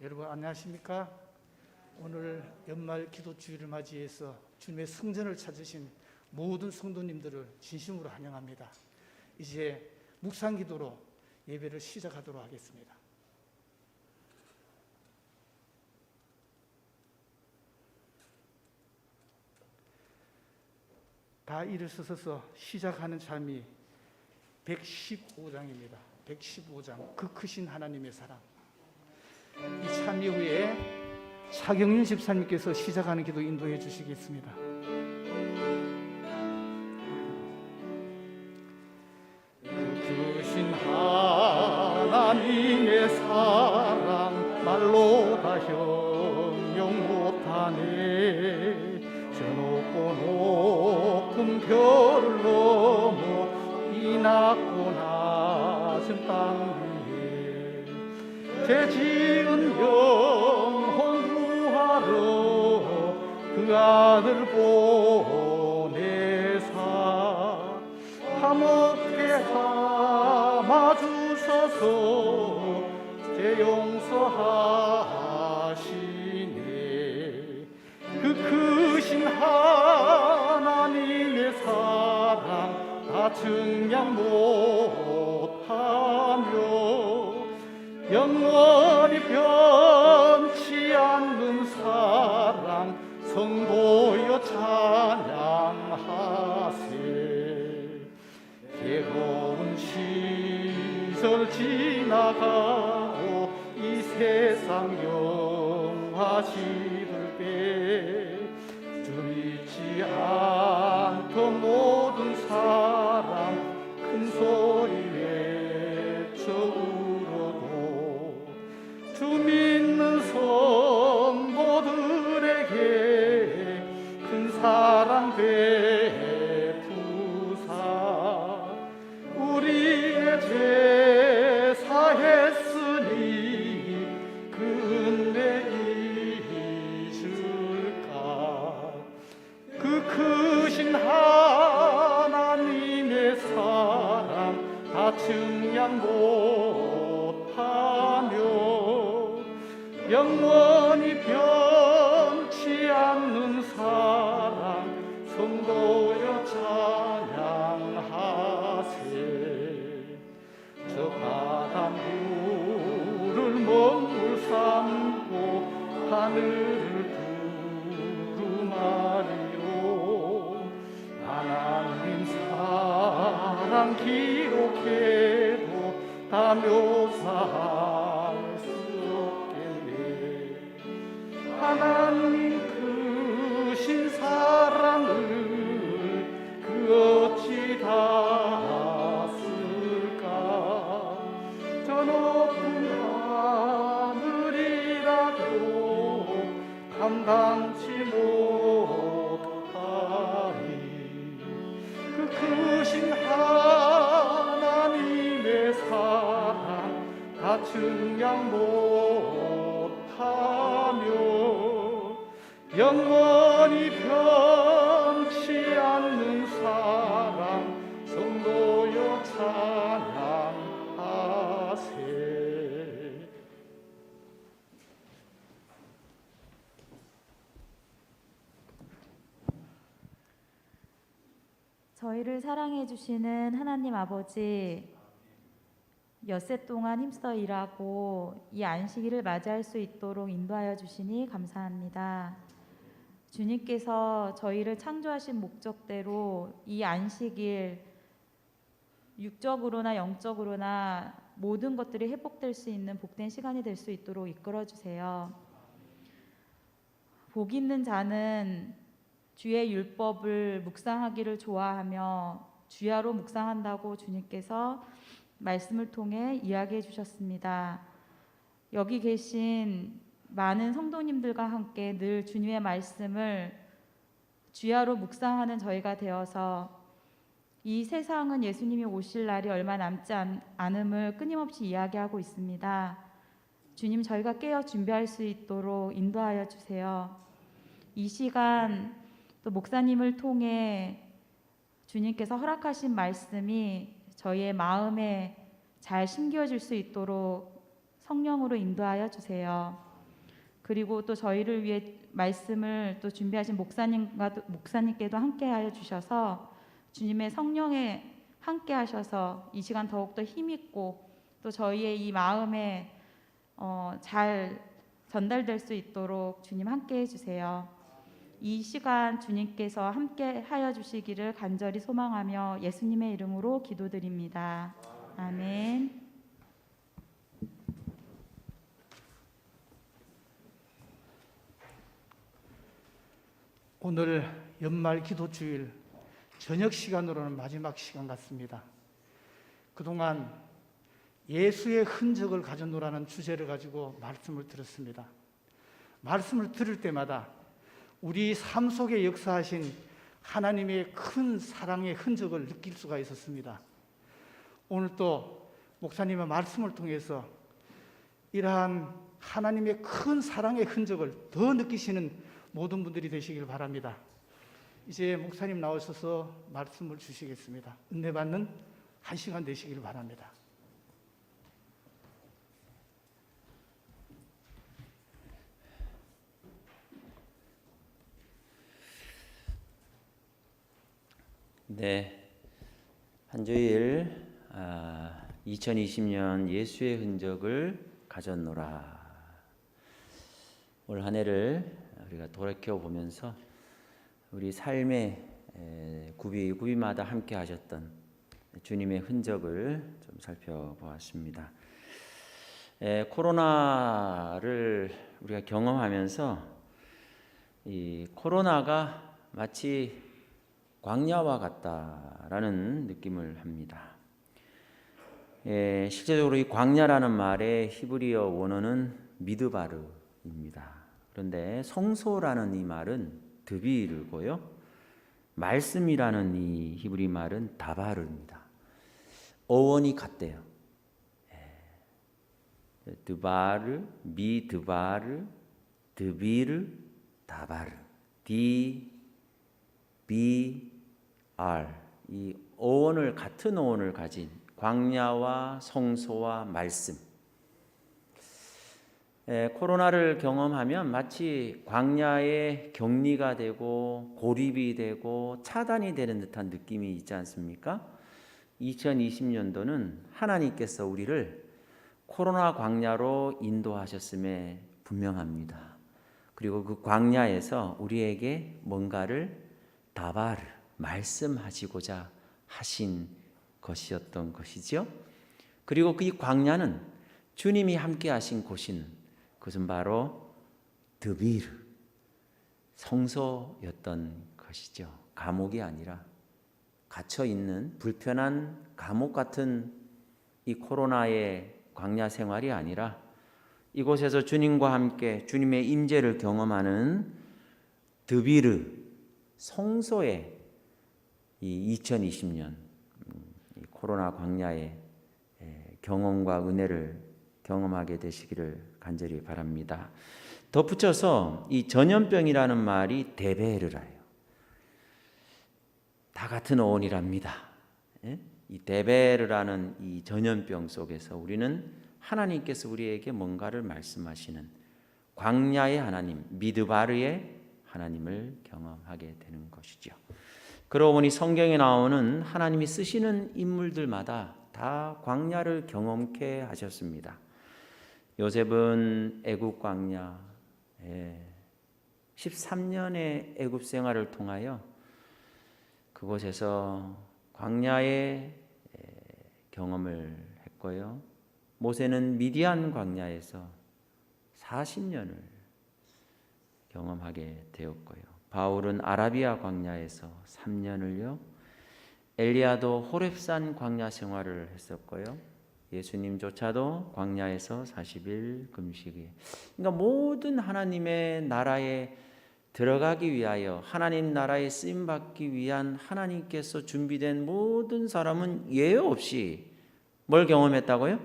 여러분 안녕하십니까? 오늘 연말 기도주일을 맞이해서 주님의 성전을 찾으신 모든 성도님들을 진심으로 환영합니다. 이제 묵상기도로 예배를 시작하도록 하겠습니다. 다 일어서서 시작하는 찬미 115장입니다. 115장 그 크신 하나님의 사랑. 이 찬미 후에 차경윤 집사님께서 시작하는 기도 인도해 주시겠습니다. 그 크신 하나님의 사랑 말로 다 형용 못하네. 저 높고 높은 별을 넘어 이 낮고 낮은 땅 제 지은 영혼 구하러 그 아들 보내사 감옥에 담아주소서 제 용서하시네. 그 크신 하나님 다 증량 못하며 영원히 변치 않는 사랑 성도여 찬양하세. 괴로운 시절 지나가고 이 세상 영화시를 빼 주 믿지 않던 모든 사람 큰 소리 외쳐 울어도 주 믿는 성도들에게 큰 사랑 베푸사 우리의 죄 사했으니 그 은혜 잊을까. 그 크신 하나님의 사랑 다 증량 못하며 영원히 변치 않는 사랑 성도여 찬양하세. 저 바닷물을 먹물 삼고 하늘을 두루마리로 하나님 사랑 기록해도 다 묘사할 수 없겠네. 하나님 크신 사랑을 그 어찌 다 쓸까. 저 높은 하늘이라도 감당치 못하리. 그 크신 하나님의 사랑 다 증량 못하며 영원히 변치 않는 사랑 성도여 찬양하세. 저희를 사랑해 주시는 하나님 아버지, 엿새 동안 힘써 일하고 이 안식일을 맞이할 수 있도록 인도하여 주시니 감사합니다. 주님께서 저희를 창조하신 목적대로 이 안식일 육적으로나 영적으로나 모든 것들이 회복될 수 있는 복된 시간이 될 수 있도록 이끌어 주세요. 복 있는 자는 주의 율법을 묵상하기를 좋아하며 주야로 묵상한다고 주님께서 말씀을 통해 이야기해 주셨습니다. 여기 계신 많은 성도님들과 함께 늘 주님의 말씀을 주야로 묵상하는 저희가 되어서 이 세상은 예수님이 오실 날이 얼마 남지 않음을 끊임없이 이야기하고 있습니다. 주님, 저희가 깨어 준비할 수 있도록 인도하여 주세요. 이 시간 또 목사님을 통해 주님께서 허락하신 말씀이 저희의 마음에 잘 심겨질 수 있도록 성령으로 인도하여 주세요. 그리고 또 저희를 위해 말씀을 또 준비하신 목사님께도 함께하여 주셔서 주님의 성령에 함께하셔서 이 시간 더욱더 힘있고 또 저희의 이 마음에 잘 전달될 수 있도록 주님 함께해 주세요. 이 시간 주님께서 함께하여 주시기를 간절히 소망하며 예수님의 이름으로 기도드립니다. 아멘. 오늘 연말 기도주일 저녁 시간으로는 마지막 시간 같습니다. 그동안 예수의 흔적을 가져노라는 주제를 가지고 말씀을 들었습니다. 말씀을 들을 때마다 우리 삶 속에 역사하신 하나님의 큰 사랑의 흔적을 느낄 수가 있었습니다. 오늘 또 목사님의 말씀을 통해서 이러한 하나님의 큰 사랑의 흔적을 더 느끼시는 모든 분들이 되시길 바랍니다. 이제 목사님 나오셔서 말씀을 주시겠습니다. 은혜 받는 한 시간 되시길 바랍니다. 네, 한 주일 2020년 예수의 흔적을 가졌노라. 올 한 해를 우리가 돌이켜 보면서 우리 삶의 구비마다 함께 하셨던 주님의 흔적을 좀 살펴보았습니다. 코로나를 우리가 경험하면서 이 코로나가 마치 광야와 같다라는 느낌을 합니다. 실제적으로 이 광야라는 말의 히브리어 원어는 미드바르입니다. 그런데 성소라는 이 말은 드비르고요, 말씀이라는 이 히브리 말은 다바르입니다. 어원이 같대요. 드바르, 미드바르, 드비르, 다바르, 이 어원을 같은 어원을 가진 광야와 성소와 말씀. 코로나를 경험하면 마치 광야에 격리가 되고 고립이 되고 차단이 되는 듯한 느낌이 있지 않습니까? 2020년도는 하나님께서 우리를 코로나 광야로 인도하셨음에 분명합니다. 그리고 그 광야에서 우리에게 뭔가를 다바르, 말씀하시고자 하신 것이었던 것이죠. 그리고 그 광야는 주님이 함께 하신 곳인 그것은 바로 드비르, 성소였던 것이죠. 감옥이 아니라 갇혀 있는 불편한 감옥 같은 이 코로나의 광야 생활이 아니라 이곳에서 주님과 함께 주님의 임재를 경험하는 드비르, 성소의 이 2020년 이 코로나 광야의 경험과 은혜를 경험하게 되시기를 간절히 바랍니다. 덧붙여서 이 전염병이라는 말이 데베르라예요. 다 같은 어원이랍니다. 이 데베르라는 이 전염병 속에서 우리는 하나님께서 우리에게 뭔가를 말씀하시는 광야의 하나님, 미드바르의 하나님을 경험하게 되는 것이죠. 그러고 보니 성경에 나오는 하나님이 쓰시는 인물들마다 다 광야를 경험케 하셨습니다. 요셉은 애굽 광야 13년의 애굽 생활을 통하여 그곳에서 광야의 경험을 했고요. 모세는 미디안 광야에서 40년을 경험하게 되었고요. 바울은 아라비아 광야에서 3년을요. 엘리야도 호렙산 광야 생활을 했었고요. 예수님조차도 광야에서 40일 금식이. 그러니까 모든 하나님의 나라에 들어가기 위하여 하나님 나라에 쓰임 받기 위한 하나님께서 준비된 모든 사람은 예외 없이 뭘 경험했다고요?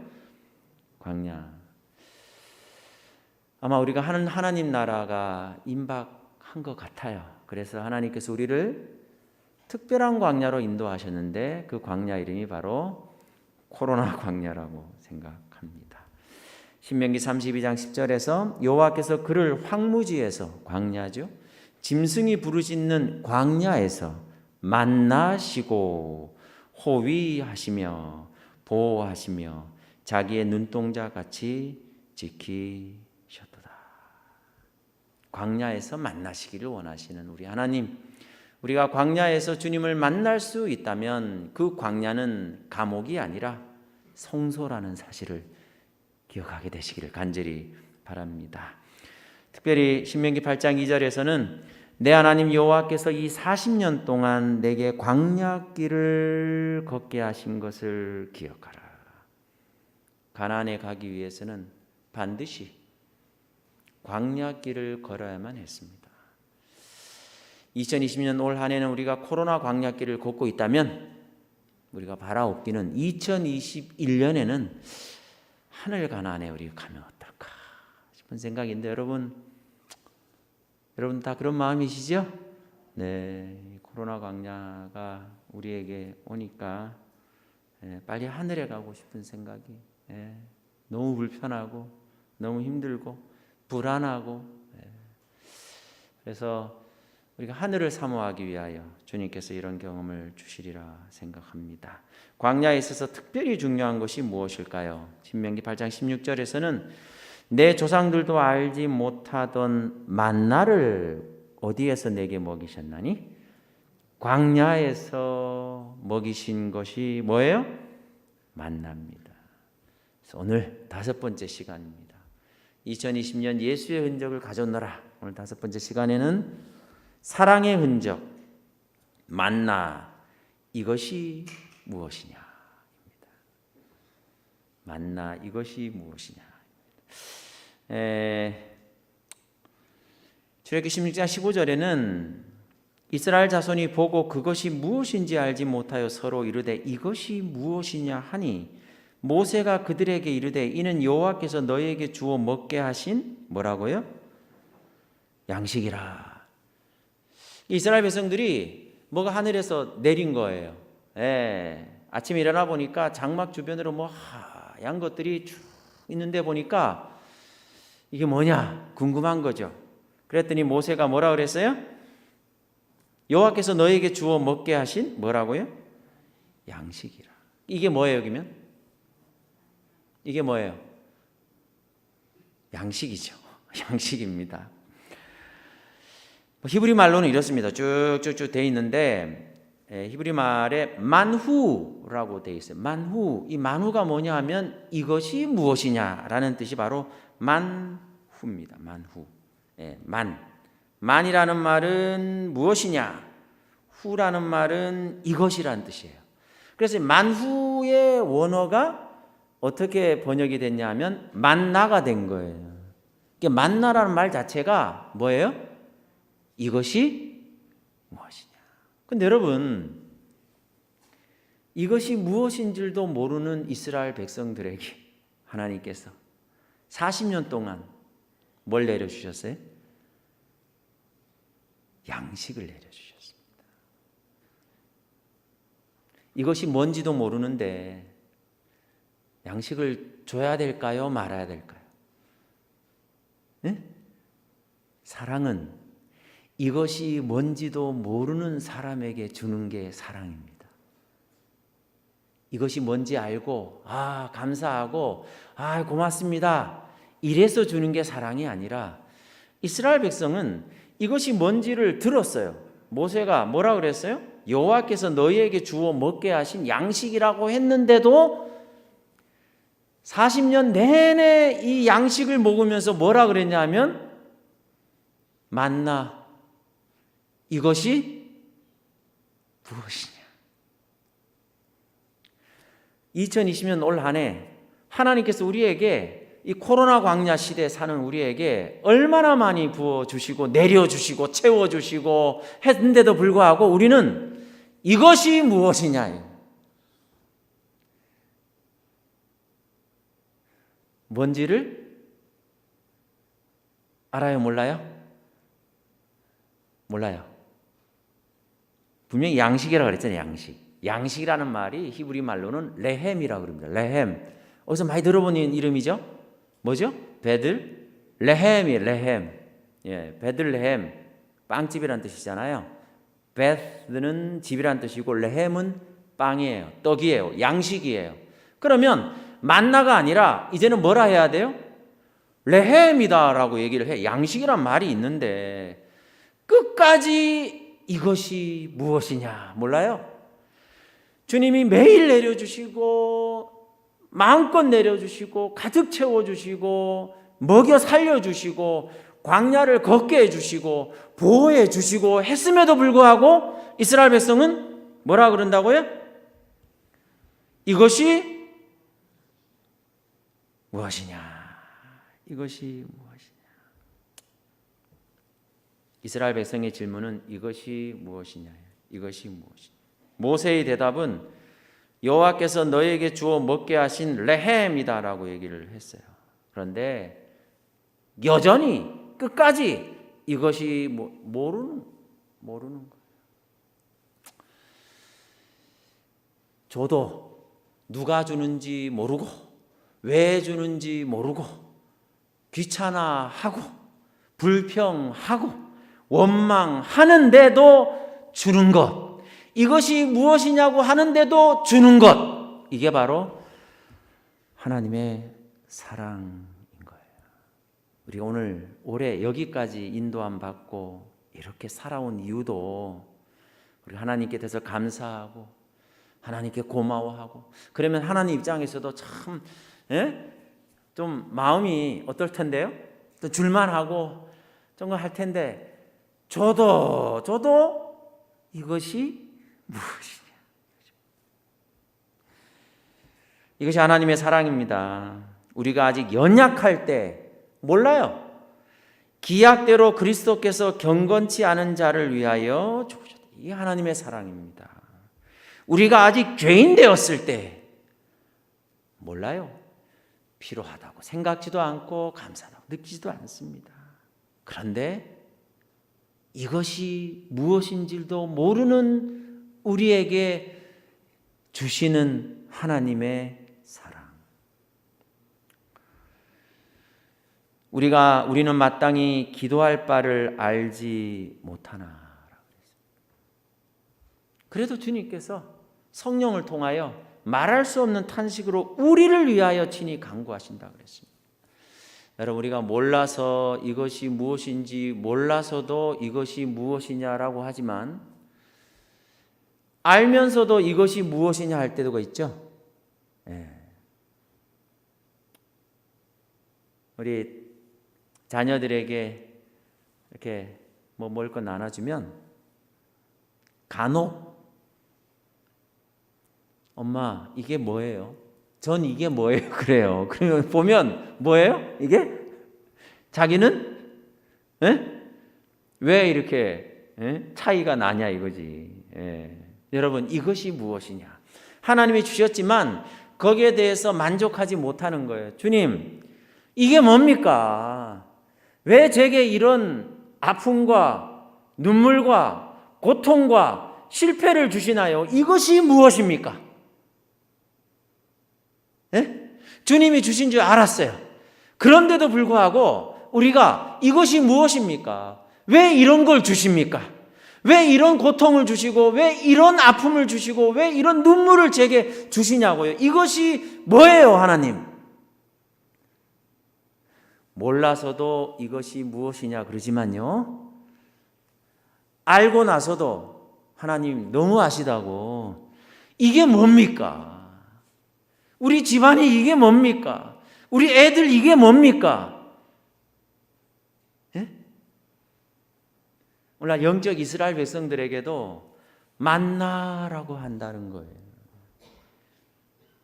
광야. 아마 우리가 하는 하나님 나라가 임박한 것 같아요. 그래서 하나님께서 우리를 특별한 광야로 인도하셨는데 그 광야 이름이 바로 코로나 광야라고 생각합니다. 신명기 32장 10절에서 여호와께서 그를 황무지에서, 광야죠, 짐승이 부르짖는 광야에서 만나시고 호위하시며 보호하시며 자기의 눈동자 같이 지키셨도다. 광야에서 만나시기를 원하시는 우리 하나님, 우리가 광야에서 주님을 만날 수 있다면 그 광야는 감옥이 아니라 성소라는 사실을 기억하게 되시기를 간절히 바랍니다. 특별히 신명기 8장 2절에서는 내 하나님 여호와께서 이 40년 동안 내게 광야길을 걷게 하신 것을 기억하라. 가나안에 가기 위해서는 반드시 광야길을 걸어야만 했습니다. 2020년 올 한 해는 우리가 코로나 광야길을 걷고 있다면 우리가 바라옵기는 2021년에는 하늘 가나안에 우리가 가면 어떨까 싶은 생각인데 여러분 다 그런 마음이시죠? 네, 코로나 광야가 우리에게 오니까 빨리 하늘에 가고 싶은 생각이 너무 불편하고 너무 힘들고 불안하고 그래서 우리가 하늘을 사모하기 위하여 주님께서 이런 경험을 주시리라 생각합니다. 광야에 있어서 특별히 중요한 것이 무엇일까요? 신명기 8장 16절에서는 내 조상들도 알지 못하던 만나를 어디에서 내게 먹이셨나니? 광야에서 먹이신 것이 뭐예요? 만나입니다. 그래서 오늘 5번째 시간입니다. 2020년 예수의 흔적을 가져오너라. 오늘 5번째 시간에는 사랑의 흔적, 만나, 이것이 무엇이냐? 만나, 이것이 무엇이냐? 출애굽기 16장 15절에는 이스라엘 자손이 보고 그것이 무엇인지 알지 못하여 서로 이르되 이것이 무엇이냐 하니 모세가 그들에게 이르되 이는 여호와께서 너희에게 주어 먹게 하신 뭐라고요? 양식이라. 이스라엘 백성들이 뭐가 하늘에서 내린 거예요. 아침에 일어나 보니까 장막 주변으로 뭐 하얀 것들이 쭉 있는데 보니까 이게 뭐냐 궁금한 거죠. 그랬더니 모세가 뭐라 그랬어요? 여호와께서 너에게 주어 먹게 하신 뭐라고요? 양식이라. 이게 뭐예요, 여기면? 이게 뭐예요? 양식이죠. 양식입니다. 히브리 말로는 이렇습니다. 쭉쭉쭉 돼 있는데 히브리 말에 만후라고 돼 있어요. 만후. 이 만후가 뭐냐 하면 이것이 무엇이냐라는 뜻이 바로 만후입니다. 만후. 만이라는 말은 무엇이냐? 후라는 말은 이것이라는 뜻이에요. 그래서 만후의 원어가 어떻게 번역이 됐냐 하면 만나가 된 거예요. 만나라는 말 자체가 뭐예요? 이것이 무엇이냐. 근데 여러분, 이것이 무엇인 줄도 모르는 이스라엘 백성들에게 하나님께서 40년 동안 뭘 내려주셨어요? 양식을 내려주셨습니다. 이것이 뭔지도 모르는데 양식을 줘야 될까요? 말아야 될까요? 네? 사랑은 이것이 뭔지도 모르는 사람에게 주는 게 사랑입니다. 이것이 뭔지 알고 감사하고 고맙습니다. 이래서 주는 게 사랑이 아니라 이스라엘 백성은 이것이 뭔지를 들었어요. 모세가 뭐라 그랬어요? 여호와께서 너희에게 주어 먹게 하신 양식이라고 했는데도 40년 내내 이 양식을 먹으면서 뭐라 그랬냐면 만나 이것이 무엇이냐. 2020년 올 한 해 하나님께서 우리에게 이 코로나 광야 시대에 사는 우리에게 얼마나 많이 부어주시고 내려주시고 채워주시고 했는데도 불구하고 우리는 이것이 무엇이냐, 뭔지를 알아요? 몰라요? 몰라요. 분명히 양식이라고 그랬잖아요. 양식. 양식이라는 말이 히브리 말로는 레헴이라고 그럽니다. 레헴. 어디서 많이 들어본 이름이죠? 뭐죠? 베들 레헴이에요. 레헴. 베들레헴. 빵집이라는 뜻이잖아요. 베드는 집이라는 뜻이고 레헴은 빵이에요. 떡이에요. 양식이에요. 그러면 만나가 아니라 이제는 뭐라 해야 돼요? 레헴이다라고 얘기를 해. 양식이란 말이 있는데 끝까지 이것이 무엇이냐 몰라요. 주님이 매일 내려주시고 마음껏 내려주시고 가득 채워주시고 먹여 살려주시고 광야를 걷게 해주시고 보호해주시고 했음에도 불구하고 이스라엘 백성은 뭐라 그런다고요? 이것이 무엇이냐? 이것이 무엇이냐? 이스라엘 백성의 질문은 이것이 무엇이냐? 이것이 무엇이냐? 모세의 대답은 여호와께서 너에게 주어 먹게 하신 레헴이다라고 얘기를 했어요. 그런데 여전히 끝까지 이것이 모르는 거예요. 저도 누가 주는지 모르고 왜 주는지 모르고 귀찮아하고 불평하고 원망하는데도 주는 것, 이것이 무엇이냐고 하는데도 주는 것, 이게 바로 하나님의 사랑인 거예요. 우리가 오늘 올해 여기까지 인도함 받고 이렇게 살아온 이유도 우리 하나님께 대해서 감사하고 하나님께 고마워하고, 그러면 하나님 입장에서도 참 좀 마음이 어떨 텐데요? 또 줄만하고 정말 할 텐데, 저도 이것이 무엇이냐. 이것이 하나님의 사랑입니다. 우리가 아직 연약할 때 몰라요. 기약대로 그리스도께서 경건치 않은 자를 위하여 죽으셨다. 이게 하나님의 사랑입니다. 우리가 아직 죄인 되었을 때 몰라요. 필요하다고 생각지도 않고 감사하다고 느끼지도 않습니다. 그런데 이것이 무엇인지도 모르는 우리에게 주시는 하나님의 사랑. 우리는 마땅히 기도할 바를 알지 못하나. 그래도 주님께서 성령을 통하여 말할 수 없는 탄식으로 우리를 위하여 친히 간구하신다 그랬습니다. 여러분, 우리가 몰라서 이것이 무엇인지 몰라서도 이것이 무엇이냐라고 하지만, 알면서도 이것이 무엇이냐 할 때도 있죠. 우리 자녀들에게 이렇게 먹을 거 나눠주면 간혹 엄마 이게 뭐예요? 전 이게 뭐예요? 그래요. 그러면 보면 뭐예요? 이게? 자기는 왜 이렇게 차이가 나냐 이거지. 여러분, 이것이 무엇이냐? 하나님이 주셨지만 거기에 대해서 만족하지 못하는 거예요. 주님, 이게 뭡니까? 왜 제게 이런 아픔과 눈물과 고통과 실패를 주시나요? 이것이 무엇입니까? 주님이 주신 줄 알았어요. 그런데도 불구하고 우리가 이것이 무엇입니까? 왜 이런 걸 주십니까? 왜 이런 고통을 주시고, 왜 이런 아픔을 주시고, 왜 이런 눈물을 제게 주시냐고요. 이것이 뭐예요, 하나님? 몰라서도 이것이 무엇이냐 그러지만요, 알고 나서도 하나님 너무 아시다고, 이게 뭡니까? 우리 집안이 이게 뭡니까? 우리 애들 이게 뭡니까? 오늘 영적 이스라엘 백성들에게도 만나라고 한다는 거예요.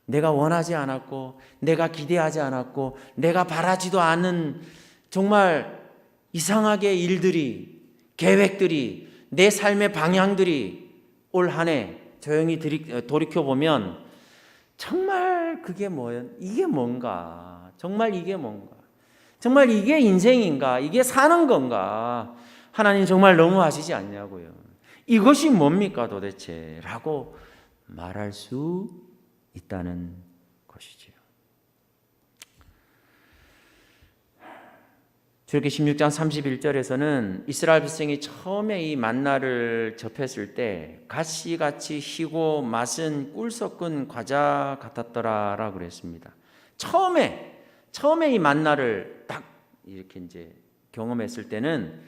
내가 원하지 않았고, 내가 기대하지 않았고, 내가 바라지도 않은 정말 이상하게 일들이, 계획들이, 내 삶의 방향들이 올 한 해 조용히 돌이켜보면 정말 그게 뭐예요? 이게 뭔가? 정말 이게 뭔가? 정말 이게 인생인가? 이게 사는 건가? 하나님 정말 너무하시지 않냐고요. 이것이 뭡니까 도대체? 라고 말할 수 있다는 것이지요. 출애굽기 16장 31절에서는 이스라엘 백성이 처음에 이 만나를 접했을 때 가시같이 희고 맛은 꿀 섞은 과자 같았더라라고 그랬습니다. 처음에 이 만나를 딱 이렇게 이제 경험했을 때는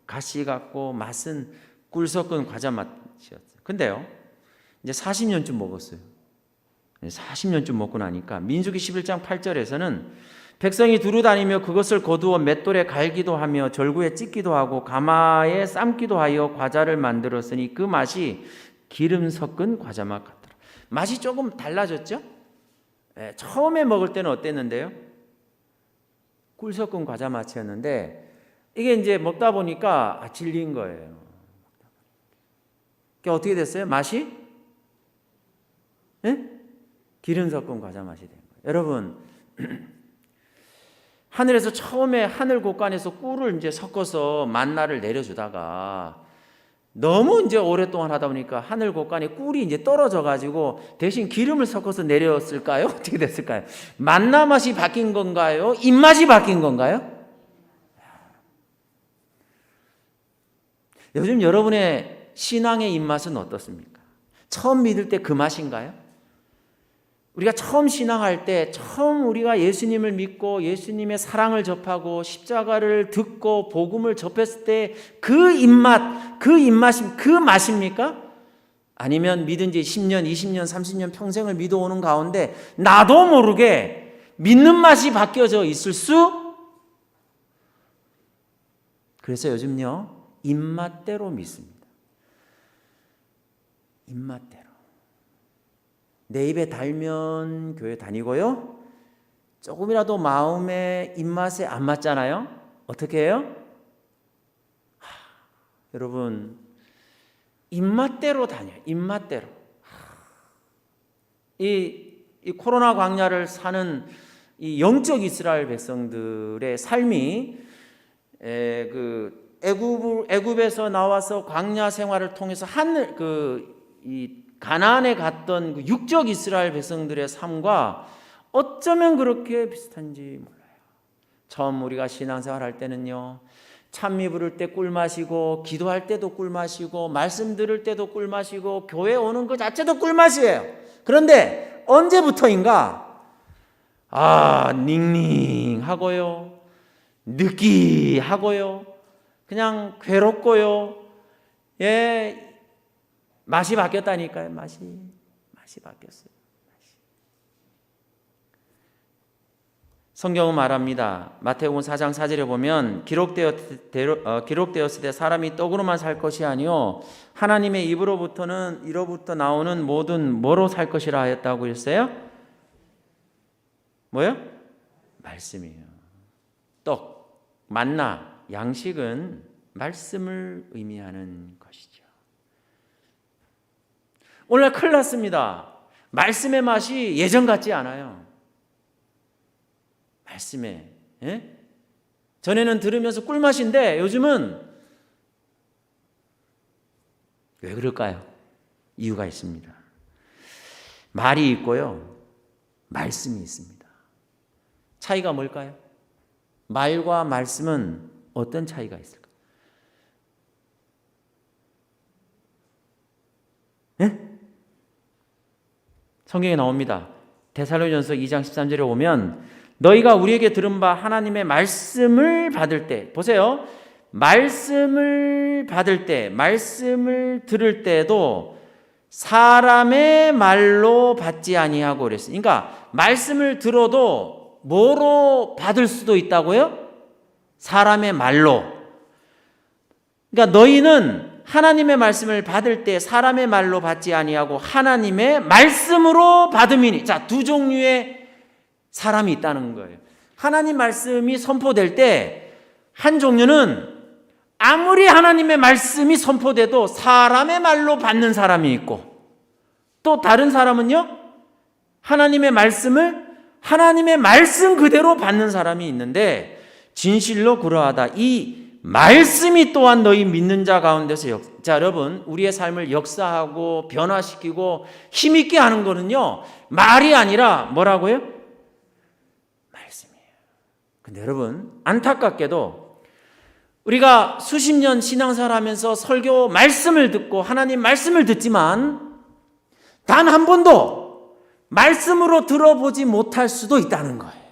가시 같고 맛은 꿀 섞은 과자 맛이었어요. 근데요, 이제 40년쯤 먹었어요. 40년쯤 먹고 나니까 민수기 11장 8절에서는 백성이 두루 다니며 그것을 거두어 맷돌에 갈기도 하며 절구에 찢기도 하고 가마에 삶기도 하여 과자를 만들었으니 그 맛이 기름 섞은 과자 맛 같더라. 맛이 조금 달라졌죠? 처음에 먹을 때는 어땠는데요? 꿀 섞은 과자 맛이었는데 이게 이제 먹다 보니까 질린 거예요. 그게 어떻게 됐어요? 맛이? 기름 섞은 과자 맛이 된 거예요. 여러분, 하늘에서 처음에 하늘 곳간에서 꿀을 이제 섞어서 만나를 내려주다가 너무 이제 오랫동안 하다 보니까 하늘 곳간에 꿀이 이제 떨어져 가지고 대신 기름을 섞어서 내렸을까요? 어떻게 됐을까요? 만나 맛이 바뀐 건가요? 입맛이 바뀐 건가요? 요즘 여러분의 신앙의 입맛은 어떻습니까? 처음 믿을 때 그 맛인가요? 우리가 처음 신앙할 때, 처음 우리가 예수님을 믿고 예수님의 사랑을 접하고 십자가를 듣고 복음을 접했을 때 그 입맛, 그 맛입니까? 아니면 믿은 지 10년, 20년, 30년 평생을 믿어오는 가운데 나도 모르게 믿는 맛이 바뀌어져 있을 수? 그래서 요즘요, 입맛대로 믿습니다. 입맛대로. 내 입에 달면 교회 다니고요. 조금이라도 마음에 입맛에 안 맞잖아요. 어떻게 해요? 여러분, 입맛대로 다녀요. 입맛대로. 이 코로나 광야를 사는 이 영적 이스라엘 백성들의 삶이 애굽에서 나와서 광야 생활을 통해서 가나안에 갔던 그 육적 이스라엘 백성들의 삶과 어쩌면 그렇게 비슷한지 몰라요. 처음 우리가 신앙생활 할 때는요, 찬미 부를 때 꿀 마시고, 기도할 때도 꿀 마시고, 말씀 들을 때도 꿀 마시고, 교회 오는 것 자체도 꿀 맛이에요. 그런데 언제부터인가 닝닝하고요, 느끼하고요, 그냥 괴롭고요, 맛이 바뀌었다니까요. 맛이 바뀌었어요. 성경은 말합니다. 마태복음 4장 4절에 보면 기록되었을 때 사람이 떡으로만 살 것이 아니요 하나님의 이로부터 나오는 모든 뭐로 살 것이라 하였다고 했어요? 뭐요? 말씀이에요. 떡, 만나, 양식은 말씀을 의미하는 것이죠. 오늘 큰일 났습니다. 말씀의 맛이 예전 같지 않아요. 말씀에, 전에는 들으면서 꿀맛인데 요즘은 왜 그럴까요? 이유가 있습니다. 말이 있고요, 말씀이 있습니다. 차이가 뭘까요? 말과 말씀은 어떤 차이가 있을까요? 성경에 나옵니다. 데살로니가전서 2장 13절에 보면 너희가 우리에게 들은 바 하나님의 말씀을 받을 때, 보세요. 말씀을 받을 때, 말씀을 들을 때도 사람의 말로 받지 아니하고 그랬어요. 그러니까 말씀을 들어도 뭐로 받을 수도 있다고요? 사람의 말로. 그러니까 너희는 하나님의 말씀을 받을 때 사람의 말로 받지 아니하고 하나님의 말씀으로 받음이니. 자, 두 종류의 사람이 있다는 거예요. 하나님 말씀이 선포될 때 한 종류는 아무리 하나님의 말씀이 선포돼도 사람의 말로 받는 사람이 있고, 또 다른 사람은요, 하나님의 말씀을 하나님의 말씀 그대로 받는 사람이 있는데, 진실로 그러하다. 이 말씀이 또한 너희 믿는 자 가운데서 자, 여러분, 우리의 삶을 역사하고 변화시키고 힘있게 하는 거는요, 말이 아니라 뭐라고요? 말씀이에요. 근데 여러분, 안타깝게도 우리가 수십 년 신앙생활 하면서 설교 말씀을 듣고 하나님 말씀을 듣지만 단 한 번도 말씀으로 들어보지 못할 수도 있다는 거예요.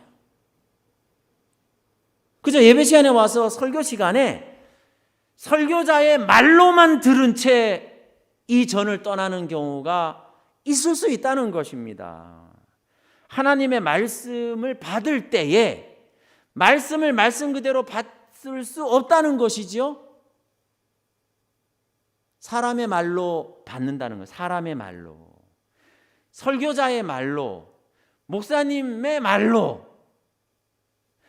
그저 예배 시간에 와서 설교 시간에 설교자의 말로만 들은 채 이 전을 떠나는 경우가 있을 수 있다는 것입니다. 하나님의 말씀을 받을 때에 말씀을 말씀 그대로 받을 수 없다는 것이지요. 사람의 말로 받는다는 거예요. 사람의 말로, 설교자의 말로, 목사님의 말로.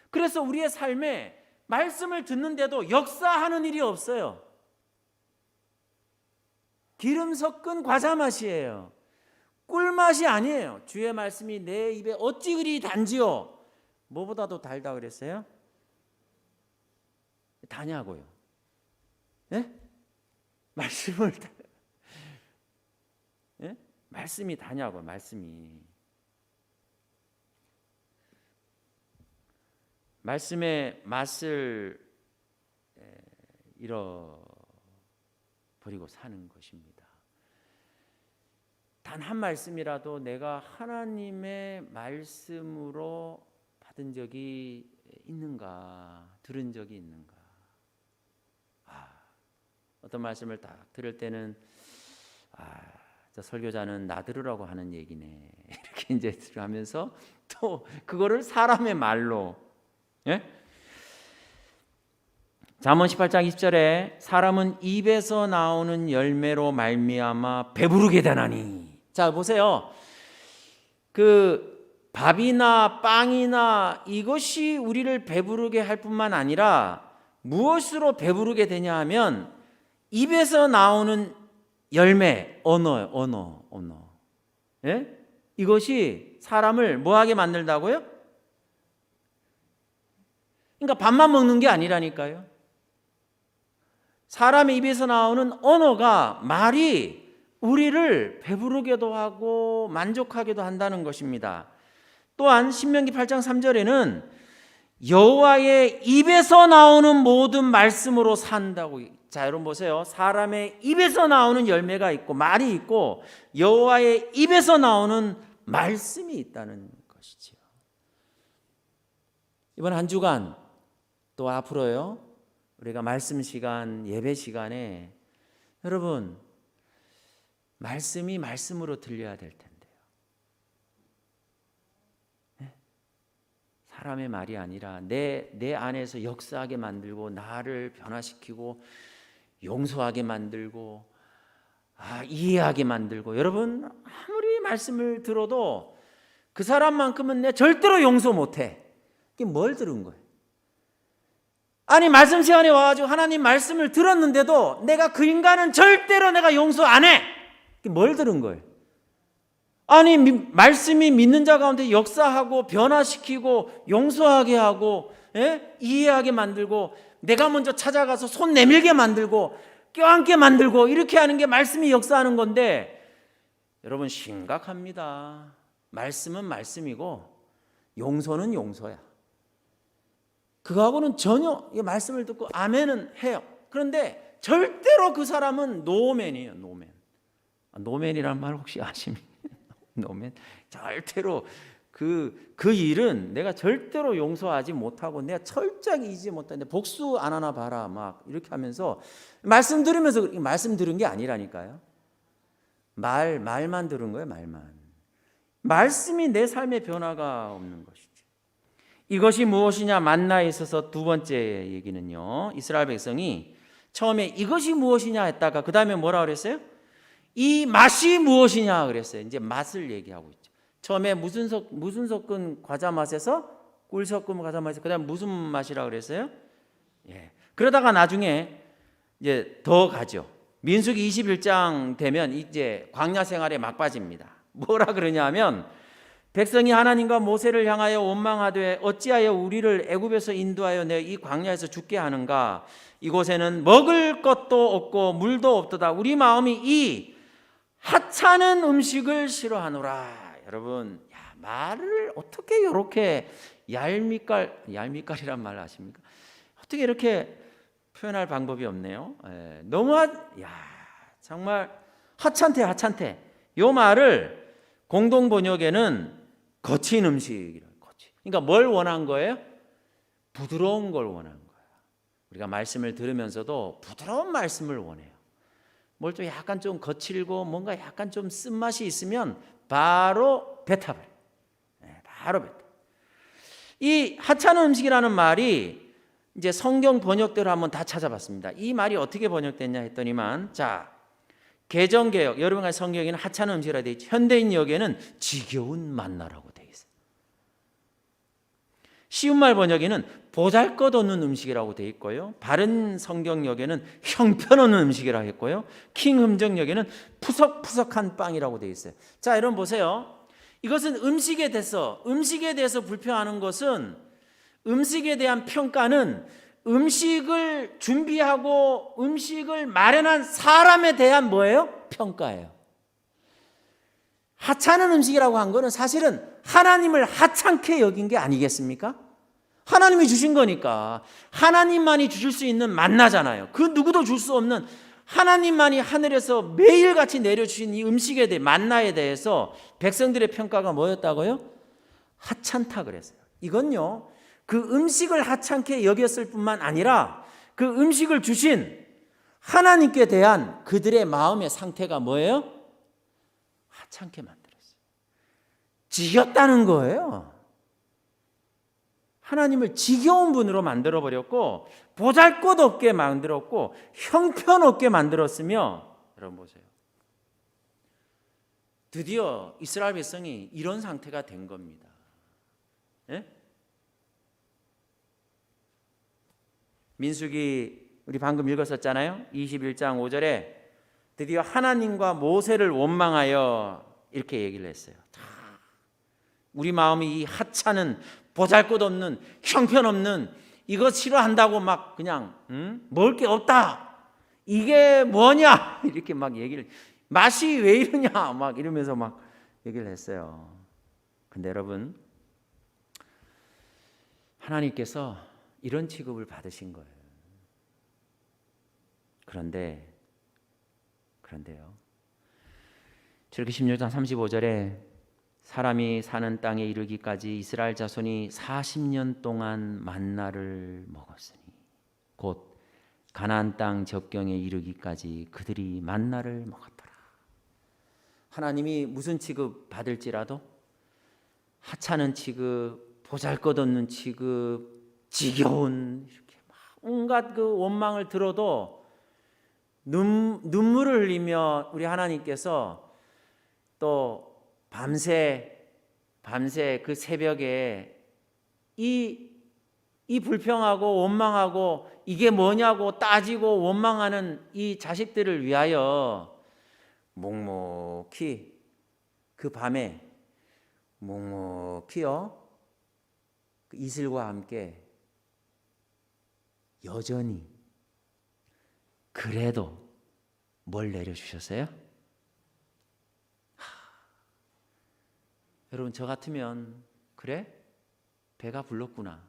그래서 우리의 삶에 말씀을 듣는데도 역사하는 일이 없어요. 기름 섞은 과자 맛이에요. 꿀맛이 아니에요. 주의 말씀이 내 입에 어찌 그리 단지요. 뭐보다도 달다 그랬어요? 다냐고요. 예? 말씀을 예? 말씀이 다냐고요. 말씀의 맛을 버리고 사는 것입니다. 단 한 말씀이라도 내가 하나님의 말씀으로 받은 적이 있는가, 들은 적이 있는가. 어떤 말씀을 딱 들을 때는 저 설교자는 나 들으라고 하는 얘기네 이렇게 이제 들으면서 또 그거를 사람의 말로, 예? 잠언 18장 20절에 사람은 입에서 나오는 열매로 말미암아 배부르게 되나니. 자 보세요. 그 밥이나 빵이나 이것이 우리를 배부르게 할 뿐만 아니라 무엇으로 배부르게 되냐 하면 입에서 나오는 열매, 언어. 예? 이것이 사람을 뭐하게 만들다고요? 그러니까 밥만 먹는 게 아니라니까요. 사람의 입에서 나오는 언어가, 말이 우리를 배부르게도 하고 만족하게도 한다는 것입니다. 또한 신명기 8장 3절에는 여호와의 입에서 나오는 모든 말씀으로 산다고. 자, 여러분 보세요. 사람의 입에서 나오는 열매가 있고 말이 있고 여호와의 입에서 나오는 말씀이 있다는 것이지요. 이번 한 주간 또 앞으로요, 우리가 말씀 시간, 예배 시간에 여러분 말씀이 말씀으로 들려야 될 텐데요. 네? 사람의 말이 아니라 내 안에서 역사하게 만들고 나를 변화시키고 용서하게 만들고 이해하게 만들고. 여러분 아무리 말씀을 들어도 그 사람만큼은 내 절대로 용서 못해. 이게 뭘 들은 거예요? 아니 말씀 시간에 와가지고 하나님 말씀을 들었는데도 내가 그 인간은 절대로 내가 용서 안 해. 이게 뭘 들은 거예요? 아니 말씀이 믿는 자 가운데 역사하고 변화시키고 용서하게 하고, 예? 이해하게 만들고 내가 먼저 찾아가서 손 내밀게 만들고 껴안게 만들고 이렇게 하는 게 말씀이 역사하는 건데, 여러분 심각합니다. 말씀은 말씀이고 용서는 용서야. 그거하고는 전혀 말씀을 듣고 아멘은 해요. 그런데 절대로 그 사람은 노맨이에요. 노맨이란 말 혹시 아십니까? 노맨. 절대로 그 일은 내가 절대로 용서하지 못하고 내가 철저하게 잊지 못하는데 복수 안 하나 봐라 막 이렇게 하면서 말씀 들으면서 말씀 들은 게 아니라니까요. 말만 들은 거예요. 말씀이 내 삶의 변화가 없는 것이죠. 이것이 무엇이냐? 만나에 있어서 두 번째 얘기는요, 이스라엘 백성이 처음에 이것이 무엇이냐 했다가 그 다음에 뭐라 그랬어요? 이 맛이 무엇이냐 그랬어요. 이제 맛을 얘기하고 있죠. 처음에 무슨 섞은 과자 맛에서 꿀 섞은 과자 맛에서 그 다음에 무슨 맛이라 그랬어요? 예. 그러다가 나중에 이제 더 가죠. 민수기 21장 되면 이제 광야 생활에 막 빠집니다. 뭐라 그러냐면 백성이 하나님과 모세를 향하여 원망하되 어찌하여 우리를 애굽에서 인도하여 내 이 광야에서 죽게 하는가? 이곳에는 먹을 것도 없고 물도 없도다. 우리 마음이 이 하찮은 음식을 싫어하노라. 여러분, 말을 어떻게 이렇게 얄미깔이란 말 아십니까? 어떻게 이렇게 표현할 방법이 없네요. 너무 정말 하찮대. 이 말을 공동 번역에는 거친 음식이라. 그러니까 뭘 원한 거예요? 부드러운 걸 원한 거예요. 우리가 말씀을 들으면서도 부드러운 말씀을 원해요. 뭘 좀 약간 좀 거칠고 뭔가 약간 좀 쓴맛이 있으면 바로 뱉어버려요. 바로 뱉어. 이 하찮은 음식이라는 말이 이제 성경 번역대로 한번 다 찾아봤습니다. 이 말이 어떻게 번역됐냐 했더니만, 자, 개정개혁, 여러분의 성경에는 하찮은 음식이라 되어 있죠. 현대인 역에는 지겨운 만나라고 되어 있어요. 쉬운말 번역에는 보잘것없는 음식이라고 되어 있고요. 바른 성경역에는 형편없는 음식이라고 했고요. 킹흠정역에는 푸석푸석한 빵이라고 되어 있어요. 자, 여러분 보세요. 이것은 음식에 대해서 불평하는 것은, 음식에 대한 평가는 음식을 준비하고 음식을 마련한 사람에 대한 뭐예요? 평가예요. 하찮은 음식이라고 한 거는 사실은 하나님을 하찮게 여긴 게 아니겠습니까? 하나님이 주신 거니까 하나님만이 주실 수 있는 만나잖아요. 그 누구도 줄 수 없는 하나님만이 하늘에서 매일같이 내려주신 이 음식에 대해 만나에 대해서 백성들의 평가가 뭐였다고요? 하찮다 그랬어요. 이건요, 그 음식을 하찮게 여겼을 뿐만 아니라 그 음식을 주신 하나님께 대한 그들의 마음의 상태가 뭐예요? 하찮게 만들었어요. 지겼다는 거예요. 하나님을 지겨운 분으로 만들어버렸고 보잘것없게 만들었고 형편없게 만들었으며, 여러분 보세요. 드디어 이스라엘 백성이 이런 상태가 된 겁니다. 예? 민수기 우리 방금 읽었었잖아요. 21장 5절에 드디어 하나님과 모세를 원망하여 이렇게 얘기를 했어요. 우리 마음이 이 하찮은 보잘것없는 형편없는 이거 싫어한다고 막 그냥 먹을 게 없다, 이게 뭐냐 이렇게 막 얘기를, 맛이 왜 이러냐 막 이러면서 막 얘기를 했어요. 근데 여러분, 하나님께서 이런 취급을 받으신 거예요. 그런데요, 출애굽기 16장 35절에 사람이 사는 땅에 이르기까지 이스라엘 자손이 40년 동안 만나를 먹었으니 곧 가나안 땅 접경에 이르기까지 그들이 만나를 먹었더라. 하나님이 무슨 취급 받을지라도 하찮은 취급, 보잘것없는 취급, 지겨운, 이렇게 막 온갖 그 원망을 들어도 눈물을 흘리며 우리 하나님께서 또 밤새 그 새벽에 이 불평하고 원망하고 이게 뭐냐고 따지고 원망하는 이 자식들을 위하여 묵묵히 그 밤에 묵묵히요, 그 이슬과 함께 여전히 그래도 뭘 내려주셨어요? 여러분, 저 같으면 그래? 배가 불렀구나.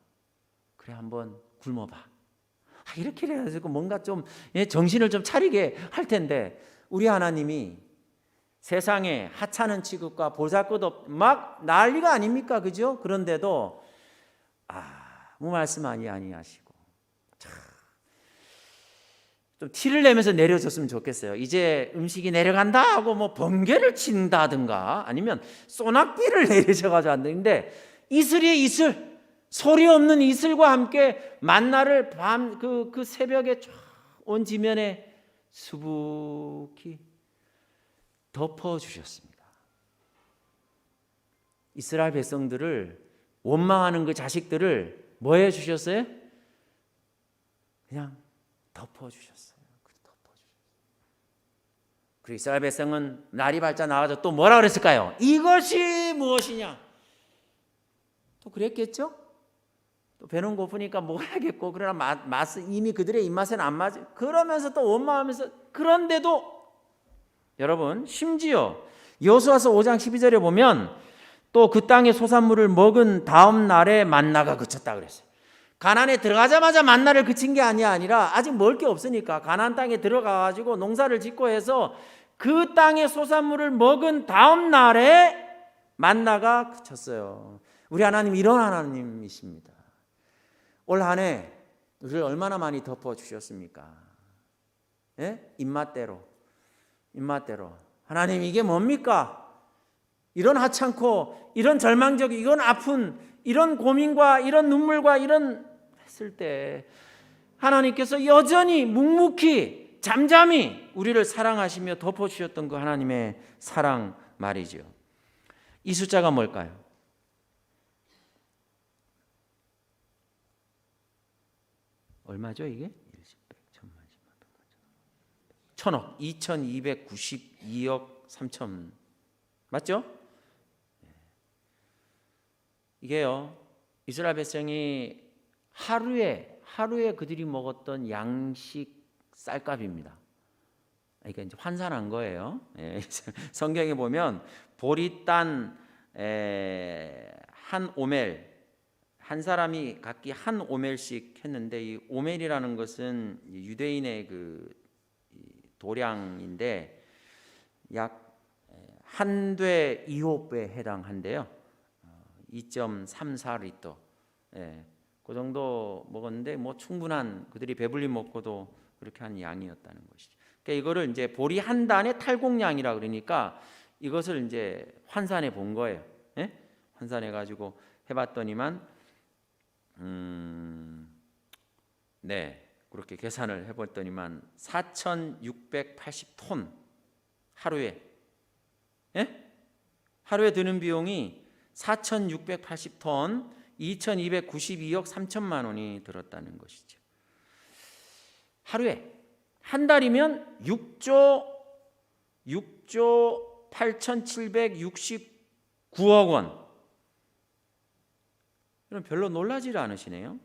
그래, 한번 굶어봐. 이렇게 해가지고 뭔가 좀 정신을 좀 차리게 할 텐데, 우리 하나님이 세상에 하찮은 취급과 보잘것없 막 난리가 아닙니까? 그죠? 그런데도 아무 말씀 아니하시고 좀 티를 내면서 내려줬으면 좋겠어요. 이제 음식이 내려간다 하고 뭐 번개를 친다든가 아니면 소낙비를 내리셔가지고 왔는데, 이슬이에요, 이슬. 소리 없는 이슬과 함께 만나를 밤 그 새벽에 쫙 온 지면에 수북히 덮어주셨습니다. 이스라엘 백성들을 원망하는 그 자식들을 뭐 해주셨어요? 그냥 덮어주셨어요. 그리고 이스라엘 백성은 날이 밝자 나와서 또 뭐라 그랬을까요? 이것이 무엇이냐? 또 그랬겠죠? 또 배는 고프니까 먹어야겠고, 그러나 맛은 이미 그들의 입맛에는 안 맞아. 그러면서 또 원망하면서, 그런데도 여러분, 심지어 여호수아서 5장 12절에 보면 또 그 땅의 소산물을 먹은 다음 날에 만나가 그쳤다 그랬어요. 가나안에 들어가자마자 만나를 그친 게 아니라 아직 먹을 게 없으니까 가나안 땅에 들어가가지고 농사를 짓고 해서 그 땅의 소산물을 먹은 다음 날에 만나가 그쳤어요. 우리 하나님 이런 하나님이십니다. 올 한 해 우리를 얼마나 많이 덮어주셨습니까? 예? 입맛대로. 하나님, 이게 뭡니까? 이런 하찮고 이런 절망적, 이런 아픈, 이런 고민과 이런 눈물과 이런 했을 때 하나님께서 여전히 묵묵히 잠잠히 우리를 사랑하시며 덮어주셨던 그 하나님의 사랑 말이죠. 이 숫자가 뭘까요? 얼마죠 이게? 1000억, 2292억 3천, 맞죠? 이게요, 이스라엘 백성이 하루에 그들이 먹었던 양식 쌀값입니다. 그러니까 이제 환산한 거예요. 성경에 보면 보리단 한 오멜, 한 사람이 각기 한 오멜씩 했는데, 이 오멜이라는 것은 유대인의 그 도량인데 약 한 돼 2호배에 해당한데요. 2.34리터. 예, 그 정도 먹었는데 뭐 충분한 그들이 배불리 먹고도 그렇게 한 양이었다는 것이죠. 그러니까 이거를 이제 보리 한 단의 탈곡량이라 그러니까 이것을 이제 환산해 본 거예요. 예? 환산해 가지고 해봤더니만 네, 그렇게 계산을 해봤더니만 4,680톤 하루에, 예? 하루에 드는 비용이 4,680톤 2,292억 3천만 원이 들었다는 것이죠. 하루에. 한 달이면 6조 8,769억 원. 여러분 별로 놀라지 않으시네요.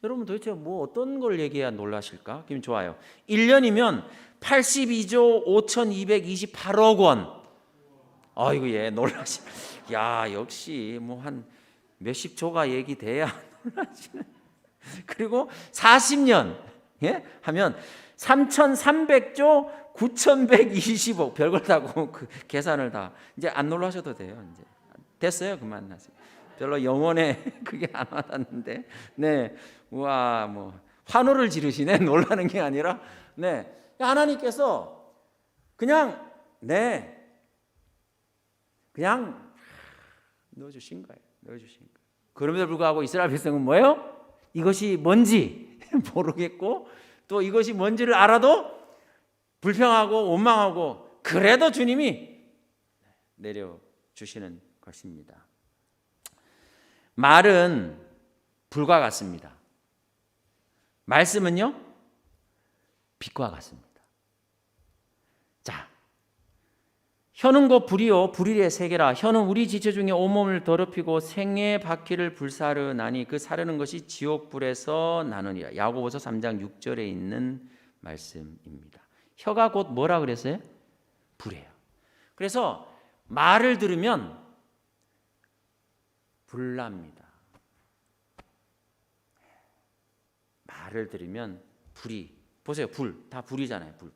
여러분 도대체 뭐 어떤 걸 얘기해야 놀라실까? 그럼 좋아요. 1년이면 82조 5,228억 원. 아이고 예, 놀라시. 야, 역시 뭐 한 몇십 조가 얘기돼야 놀라시네. 그리고 40년 예? 하면 3,300조 9,120억. 별걸 다고 그 계산을 다 이제 안 놀라셔도 돼요. 이제 됐어요. 그만하세요. 별로 영혼에 그게 안 와닿는데, 네, 우와, 뭐 환호를 지르시네. 놀라는 게 아니라, 네, 하나님께서 그냥, 네, 그냥 넣어주신 거예요. 넣어주신 거예요. 그럼에도 불구하고 이스라엘 백성은 뭐예요? 이것이 뭔지 모르겠고, 또 이것이 뭔지를 알아도 불평하고 원망하고, 그래도 주님이 내려주시는 것입니다. 말은 불과 같습니다. 말씀은요, 빛과 같습니다. 자, 혀는 곧 불이요 불일의 세계라. 혀는 우리 지체 중에 온몸을 더럽히고 생의 바퀴를 불사르나니 그 사르는 것이 지옥불에서 나느니라. 야고보서 3장 6절에 있는 말씀입니다. 혀가 곧 뭐라 그랬어요? 불이에요. 그래서 말을 들으면 불납니다. 말을 들으면 불이, 보세요, 불, 다 불이잖아요. 불.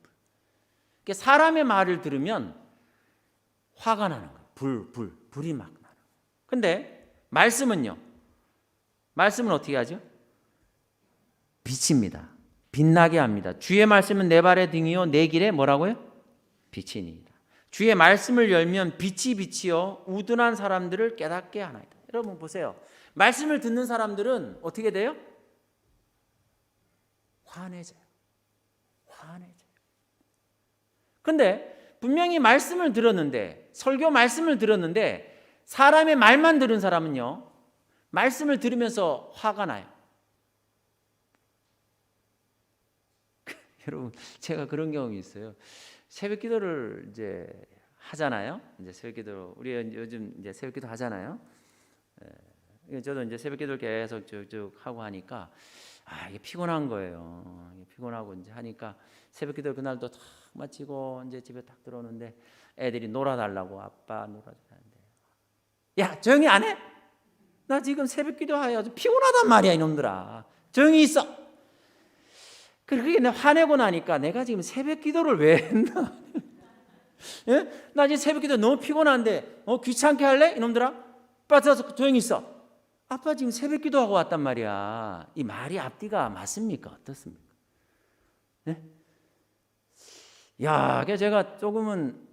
그러니까 사람의 말을 들으면 화가 나는 거예요. 불이 막 나는 거예요. 근데 말씀은요? 말씀은 어떻게 하죠? 빛입니다. 빛나게 합니다. 주의 말씀은 내 발의 등이요 내 길에 뭐라고요? 빛이니이다. 주의 말씀을 열면 빛이요 우둔한 사람들을 깨닫게 하나이다. 여러분 보세요. 말씀을 듣는 사람들은 어떻게 돼요? 환해져요. 근데 분명히 말씀을 들었는데, 설교 말씀을 들었는데 사람의 말만 들은 사람은요, 말씀을 들으면서 화가 나요. 여러분, 제가 그런 경험이 있어요. 새벽 기도를 이제 하잖아요. 이제 새벽 기도, 우리 요즘 이제 새벽 기도 하잖아요. 저도 이제 새벽 기도를 계속 쭉 하고 하니까 이게 피곤한 거예요. 피곤하고 이제 하니까 새벽 기도 그날도 탁 마치고 이제 집에 딱 들어오는데 애들이 놀아달라고, 아빠 놀아주는데, 야 조용히 안 해? 나 지금 새벽 기도하여 아주 피곤하단 말이야 이놈들아. 조용히 있어. 그게 내가 화내고 나니까 내가 지금 새벽 기도를 왜 했나? 예? 나 지금 새벽 기도 너무 피곤한데 귀찮게 할래? 이놈들아 빠져서 조용히 있어. 아빠 지금 새벽 기도하고 왔단 말이야. 이 말이 앞뒤가 맞습니까? 어떻습니까? 예? 야, 제가 조금은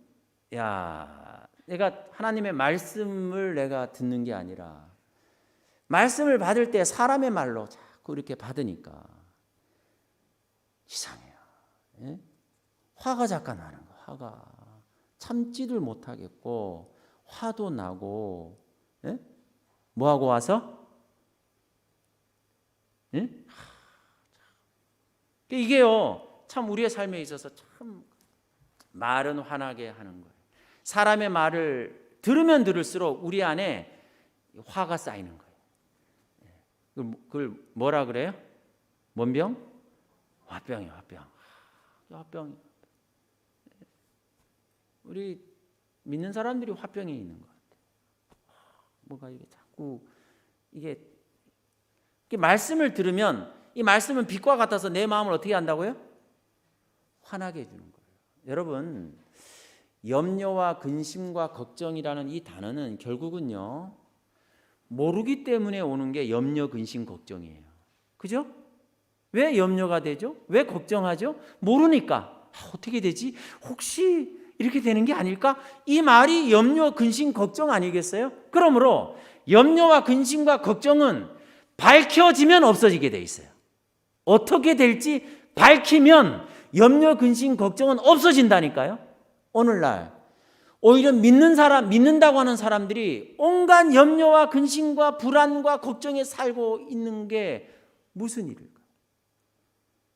내가 하나님의 말씀을 내가 듣는 게 아니라 말씀을 받을 때 사람의 말로 자꾸 이렇게 받으니까 이상해요. 예? 화가 잠깐 나는 거. 화가 참지를 못하겠고 화도 나고, 예? 뭐 하고 와서? 예? 이게요, 참 우리의 삶에 있어서 참 말은 화나게 하는 거예요. 사람의 말을 들으면 들을수록 우리 안에 화가 쌓이는 거예요. 그걸 뭐라 그래요? 뭔 병? 화병이에요. 화병이. 우리 믿는 사람들이 화병이 있는 것 같아요. 뭐가 이게 자꾸 이게 말씀을 들으면 이 말씀은 빛과 같아서 내 마음을 어떻게 한다고요? 환하게 해주는 거예요. 여러분, 염려와 근심과 걱정이라는 이 단어는 결국은요, 모르기 때문에 오는 게 염려, 근심, 걱정이에요. 그죠? 왜 염려가 되죠? 왜 걱정하죠? 모르니까. 어떻게 되지? 혹시 이렇게 되는 게 아닐까? 이 말이 염려, 근심, 걱정 아니겠어요? 그러므로 염려와 근심과 걱정은 밝혀지면 없어지게 돼 있어요. 어떻게 될지 밝히면 염려, 근심, 걱정은 없어진다니까요. 오늘날 오히려 믿는다고 하는 사람들이 온갖 염려와 근심과 불안과 걱정에 살고 있는 게 무슨 일일까?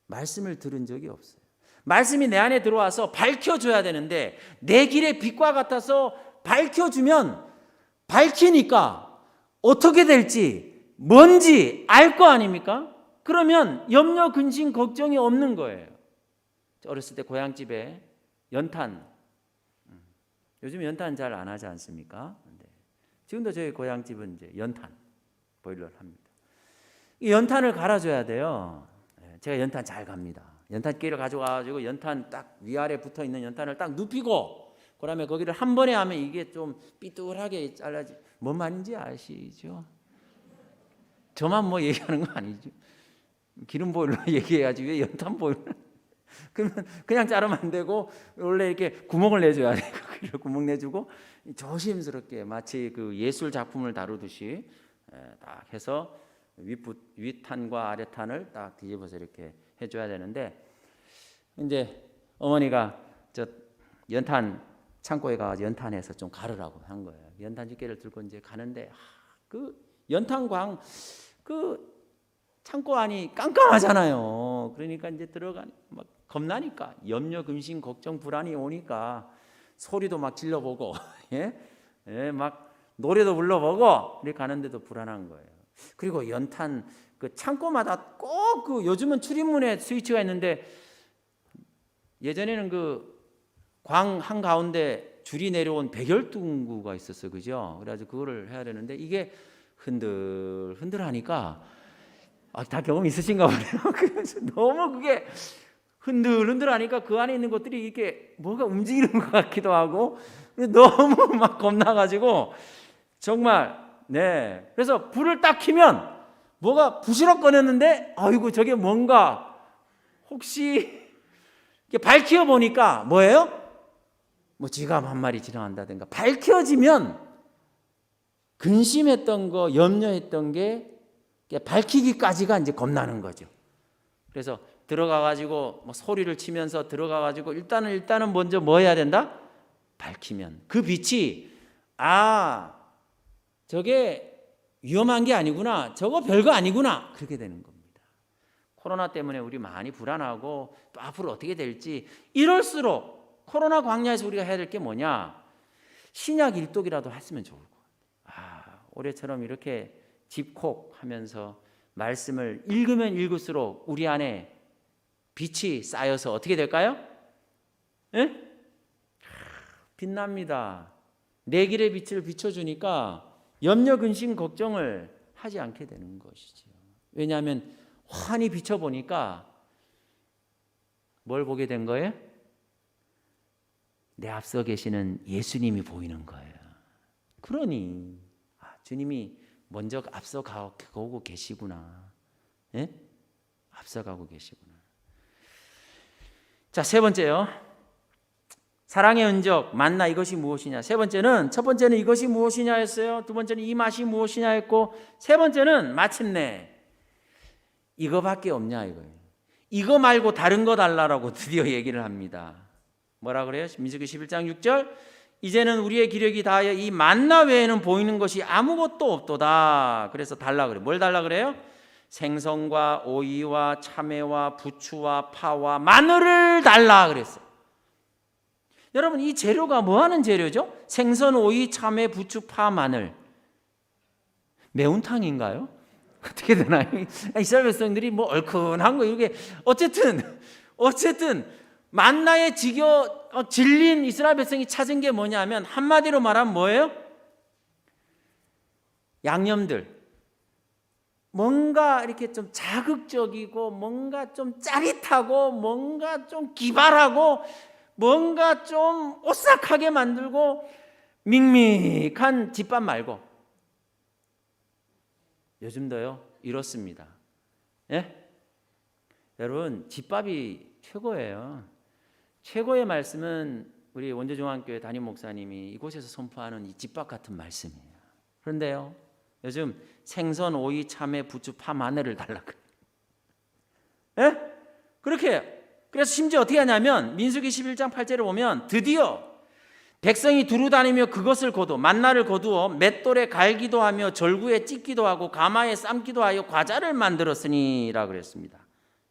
말씀을 들은 적이 없어요. 말씀이 내 안에 들어와서 밝혀줘야 되는데 내 길의 빛과 같아서 밝혀주면 밝히니까 어떻게 될지 뭔지 알 거 아닙니까? 그러면 염려, 근심, 걱정이 없는 거예요. 어렸을 때 고향집에 연탄, 요즘 연탄 잘 안 하지 않습니까? 지금도 저희 고향집은 이제 연탄 보일러를 합니다. 이 연탄을 갈아줘야 돼요. 제가 연탄 잘 갑니다. 연탄끼를 가져가지고 연탄 딱 위아래 붙어 있는 연탄을 딱 눕히고, 그다음에 거기를 한 번에 하면 이게 좀 삐뚤하게 잘라지. 뭔 말인지 아시죠? 저만 뭐 얘기하는 거 아니죠? 기름 보일러 얘기해야지 왜 연탄 보일러? 그러면 그냥 자르면 안 되고 원래 이렇게 구멍을 내줘야 돼요. 구멍 내주고 조심스럽게 마치 그 예술 작품을 다루듯이 딱 해서 윗탄과 아래탄을 딱 뒤집어서 이렇게 해줘야 되는데, 이제 어머니가 저 연탄 창고에 가서 연탄해서 좀 가르라고 한 거예요. 연탄 집게를 들고 이제 가는데 그 연탄광 그 창고 안이 깜깜하잖아요. 그러니까 이제 들어간 막 겁나니까 염려, 근심, 걱정, 불안이 오니까 소리도 막 질러보고 막 노래도 불러보고 이렇게 가는데도 불안한 거예요. 그리고 연탄 그 창고마다 꼭 그 요즘은 출입문에 스위치가 있는데 예전에는 그 광 한가운데 줄이 내려온 백열등구가 있었어요. 그죠? 그래가지고 그거를 해야 되는데 이게 흔들하니까 다 경험 있으신가 보네요. 그래서 너무 그게 흔들하니까 그 안에 있는 것들이 이렇게 뭐가 움직이는 것 같기도 하고 너무 막 겁나가지고 정말 그래서 불을 딱 켜면 뭐가 부시럭 꺼냈는데 아이고 저게 뭔가 혹시 이렇게 밝혀 보니까 뭐예요? 뭐 쥐가 한 마리 지나간다든가 밝혀지면 근심했던 거, 염려했던 게 밝히기까지가 이제 겁나는 거죠. 그래서 들어가 가지고 뭐 소리를 치면서 들어가 가지고 일단은 먼저 뭐 해야 된다? 밝히면 그 빛이 저게 위험한 게 아니구나, 저거 별거 아니구나, 그렇게 되는 겁니다. 코로나 때문에 우리 많이 불안하고 또 앞으로 어떻게 될지 이럴수록 코로나 광야에서 우리가 해야 될 게 뭐냐? 신약 일독이라도 했으면 좋을 것 같아요. 올해처럼 이렇게 집콕하면서 말씀을 읽으면 읽을수록 우리 안에 빛이 쌓여서 어떻게 될까요? 빛납니다. 내 길의 빛을 비춰주니까 염려, 근심, 걱정을 하지 않게 되는 것이죠. 왜냐하면 환히 비춰보니까 뭘 보게 된 거예요? 내 앞서 계시는 예수님이 보이는 거예요. 그러니 주님이 먼저 앞서가고 계시구나. 앞서가고 계시구나. 자, 세 번째요. 사랑의 흔적, 만나 이것이 무엇이냐. 첫 번째는 이것이 무엇이냐 했어요. 두 번째는 이 맛이 무엇이냐 했고, 세 번째는 마침내 이거밖에 없냐 이거예요. 이거 말고 다른 거 달라라고 드디어 얘기를 합니다. 뭐라 그래요? 민수기 11장 6절. 이제는 우리의 기력이 다하여 이 만나 외에는 보이는 것이 아무것도 없도다. 그래서 달라 그래요. 뭘 달라 그래요? 생선과 오이와 참외와 부추와 파와 마늘을 달라 그랬어요. 여러분, 이 재료가 뭐 하는 재료죠? 생선, 오이, 참외, 부추, 파, 마늘. 매운탕인가요? 어떻게 되나요? 이스라엘 백성들이 뭐 얼큰한 거 이게 어쨌든 만나에 질린 이스라엘 백성이 찾은 게 뭐냐면 한마디로 말하면 뭐예요? 양념들. 뭔가 이렇게 좀 자극적이고 뭔가 좀 짜릿하고 뭔가 좀 기발하고 뭔가 좀 오싹하게 만들고 밍밍한 집밥 말고 요즘도요 이렇습니다. 예? 여러분 집밥이 최고예요. 최고의 말씀은 우리 원주중앙교회 담임 목사님이 이곳에서 선포하는 이 집밥 같은 말씀이에요. 그런데요 요즘 생선, 오이, 참외, 부추, 파, 마늘을 달라 그래요. 예? 그렇게 그래서 심지어 어떻게 하냐면 민수기 11장 8절에 보면 드디어 백성이 두루 다니며 그것을 거두 만나를 거두어 맷돌에 갈기도 하며 절구에 찢기도 하고 가마에 삶기도 하여 과자를 만들었으니라 그랬습니다.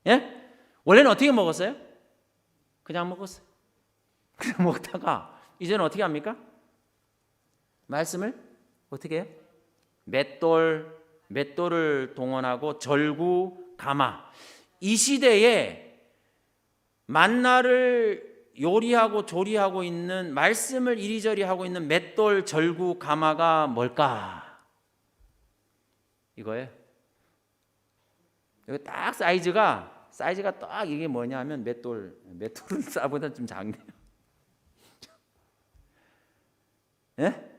예? 원래는 어떻게 먹었어요? 그냥 먹었어요. 그냥 먹다가 이제는 어떻게 합니까? 말씀을 어떻게 해요? 맷돌을 동원하고 절구, 가마. 이 시대에 만나를 요리하고 조리하고 있는 말씀을 이리저리 하고 있는 맷돌, 절구, 가마가 뭘까? 이거예요. 여기 딱 사이즈가 딱 이게 뭐냐면 맷돌은 싸보다 좀 작네요. 예?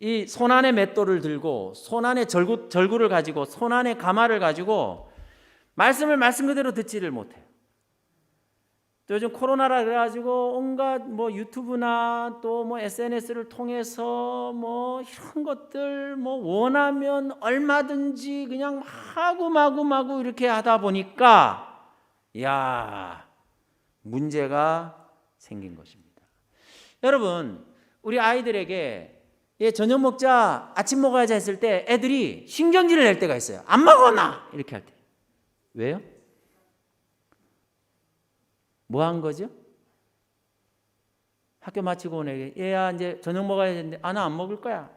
이 손안에 맷돌을 들고 손안에 절구를 가지고 손안에 가마를 가지고 말씀을 말씀 그대로 듣지를 못해요. 또 요즘 코로나라 그래가지고 온갖 뭐 유튜브나 또 뭐 SNS를 통해서 뭐 이런 것들 뭐 원하면 얼마든지 그냥 마구 이렇게 하다 보니까 야 문제가 생긴 것입니다. 여러분 우리 아이들에게 저녁 먹자 아침 먹어야지 했을 때 애들이 신경질을 낼 때가 있어요. 안 먹어 나 이렇게 할 때. 왜요? 뭐 한 거죠? 학교 마치고 오네. 얘야 이제 저녁 먹어야 되는데 나 안 먹을 거야.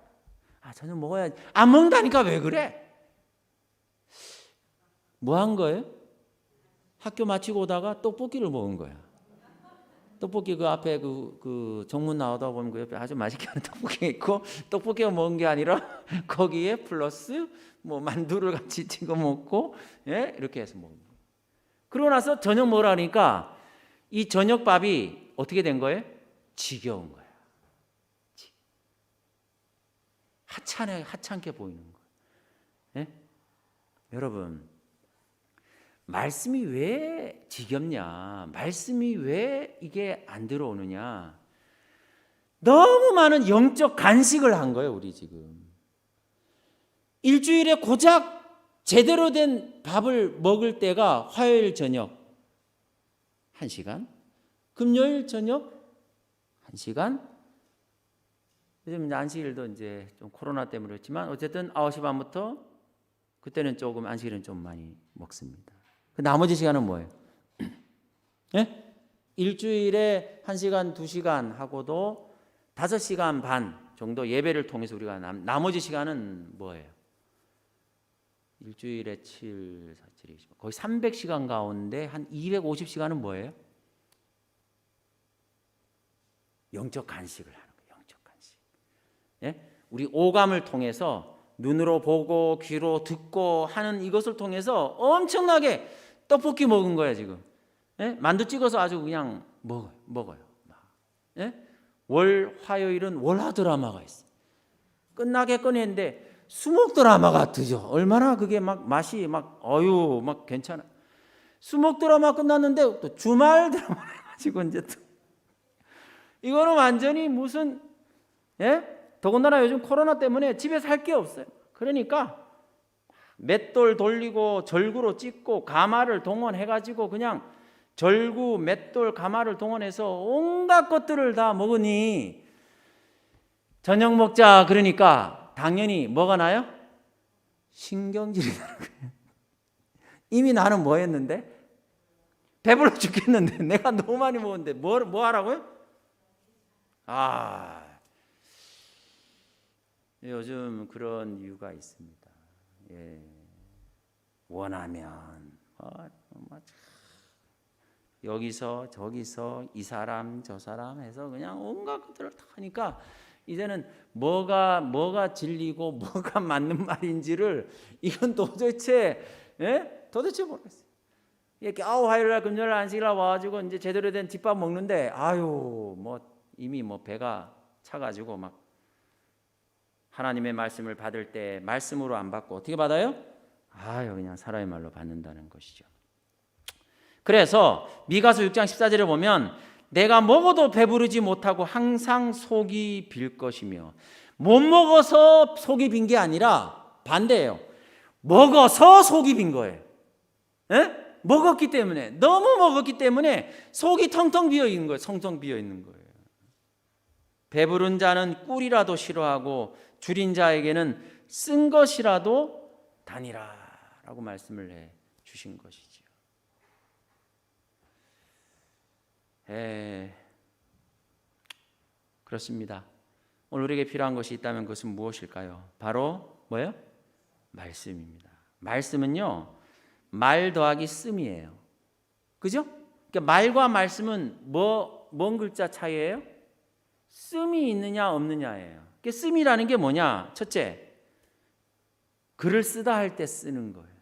저녁 먹어야지. 안 먹는다니까 왜 그래? 뭐 한 거예요? 학교 마치고 오다가 떡볶이를 먹은 거야. 떡볶이 그 앞에 그 정문 나오다 보면 그 옆에 아주 맛있게 하는 떡볶이가 있고 떡볶이가 먹은 게 아니라 거기에 플러스 뭐 만두를 같이 찍어 먹고 예? 이렇게 해서 먹는 거예요. 그러고 나서 저녁 먹으라니까 이 저녁밥이 어떻게 된 거예요? 지겨운 거야. 하찮게 보이는 거예요. 예? 여러분 말씀이 왜 지겹냐? 말씀이 왜 이게 안 들어오느냐? 너무 많은 영적 간식을 한 거예요, 우리 지금. 일주일에 고작 제대로 된 밥을 먹을 때가 화요일 저녁 1시간, 금요일 저녁 1시간. 요즘 안식일도 이제 좀 코로나 때문에 그렇지만 어쨌든 9시 반부터 그때는 조금 안식일은 좀 많이 먹습니다. 그 나머지 시간은 뭐예요? 예? 일주일에 1시간, 2시간 하고도 5시간 반 정도 예배를 통해서 우리가 나머지 시간은 뭐예요? 일주일에 7, 4, 7, 20 거의 300시간 가운데 한 250시간은 뭐예요? 영적 간식을 하는 거예요. 영적 간식. 예? 우리 오감을 통해서 눈으로 보고 귀로 듣고 하는 이것을 통해서 엄청나게 떡볶이 먹은 거야 지금. 예? 만두 찍어서 아주 그냥 먹어요. 예? 월 화요일은 월화 드라마가 있어. 끝나게 꺼냈는데 수목 드라마 같으죠. 얼마나 그게 막 맛이 막 괜찮아. 수목 드라마 끝났는데 또 주말 드라마 해가지고 이제 또 이거는 완전히 무슨 예? 더군다나 요즘 코로나 때문에 집에서 할 게 없어요. 그러니까 맷돌 돌리고 절구로 찢고 가마를 동원해가지고 그냥 절구, 맷돌, 가마를 동원해서 온갖 것들을 다 먹으니 저녁 먹자 그러니까 당연히 뭐가 나요? 신경질이 나는 거예요. 이미 나는 뭐 했는데? 배불러 죽겠는데 내가 너무 많이 먹었는데 뭐 하라고요? 요즘 그런 이유가 있습니다. 예. 원하면 여기서 저기서 이 사람 저 사람 해서 그냥 온갖 것들을 다 하니까 이제는 뭐가 진리고 뭐가 맞는 말인지를 이건 도대체 도대체 모르겠어요. 이렇게 화요일날 금요일날 안식일날 와가지고 이제 제대로 된 뒷밥 먹는데 이미 배가 차가지고 막 하나님의 말씀을 받을 때 말씀으로 안 받고 어떻게 받아요? 그냥 사람의 말로 받는다는 것이죠. 그래서 미가서 6장 14절에 보면 내가 먹어도 배부르지 못하고 항상 속이 빌 것이며, 못 먹어서 속이 빈 게 아니라 반대예요. 먹어서 속이 빈 거예요. 먹었기 때문에, 너무 먹었기 때문에 속이 텅텅 비어 있는 거예요. 텅텅 비어 있는 거예요. 배부른 자는 꿀이라도 싫어하고 줄인 자에게는 쓴 것이라도 다니라라고 말씀을 해 주신 것이죠. 그렇습니다. 오늘 우리에게 필요한 것이 있다면 그것은 무엇일까요? 바로 뭐예요? 말씀입니다. 말씀은요, 말 더하기 씀이에요. 그죠? 그러니까 말과 말씀은 뭔 글자 차이예요? 씀이 있느냐 없느냐예요. 그러니까 씀이라는 게 뭐냐? 첫째, 글을 쓰다 할 때 쓰는 거예요.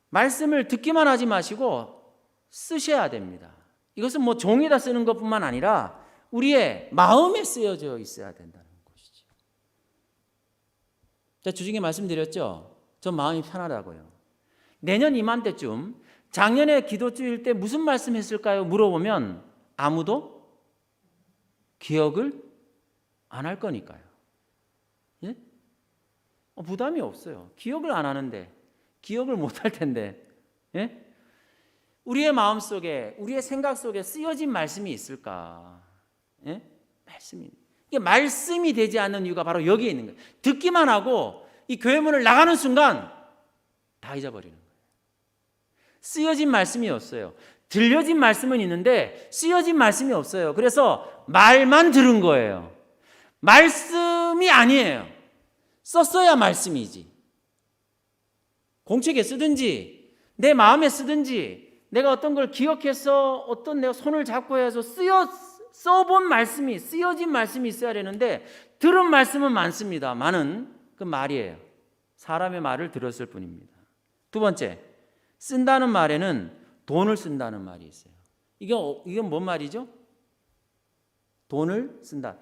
말씀을 듣기만 하지 마시고 쓰셔야 됩니다. 이것은 종이다 쓰는 것뿐만 아니라 우리의 마음에 쓰여져 있어야 된다는 것이죠. 자, 주중에 말씀드렸죠? 전 마음이 편하다고요. 내년 이맘때쯤 작년에 기도주일 때 무슨 말씀했을까요? 물어보면 아무도 기억을 안 할 거니까요. 예? 부담이 없어요. 기억을 안 하는데, 기억을 못 할 텐데, 예? 우리의 마음 속에, 우리의 생각 속에 쓰여진 말씀이 있을까? 예? 말씀이. 이게 말씀이 되지 않는 이유가 바로 여기에 있는 거예요. 듣기만 하고 이 교회 문을 나가는 순간 다 잊어버리는 거예요. 쓰여진 말씀이 없어요. 들려진 말씀은 있는데 쓰여진 말씀이 없어요. 그래서 말만 들은 거예요. 말씀이 아니에요. 썼어야 말씀이지. 공책에 쓰든지 내 마음에 쓰든지 내가 어떤 걸 기억해서 어떤 내가 손을 잡고 해서 써본 말씀이, 쓰여진 말씀이 있어야 되는데 들은 말씀은 많습니다만은 그 말이에요. 사람의 말을 들었을 뿐입니다. 두 번째, 쓴다는 말에는 돈을 쓴다는 말이 있어요. 이건 뭔 말이죠? 돈을 쓴다.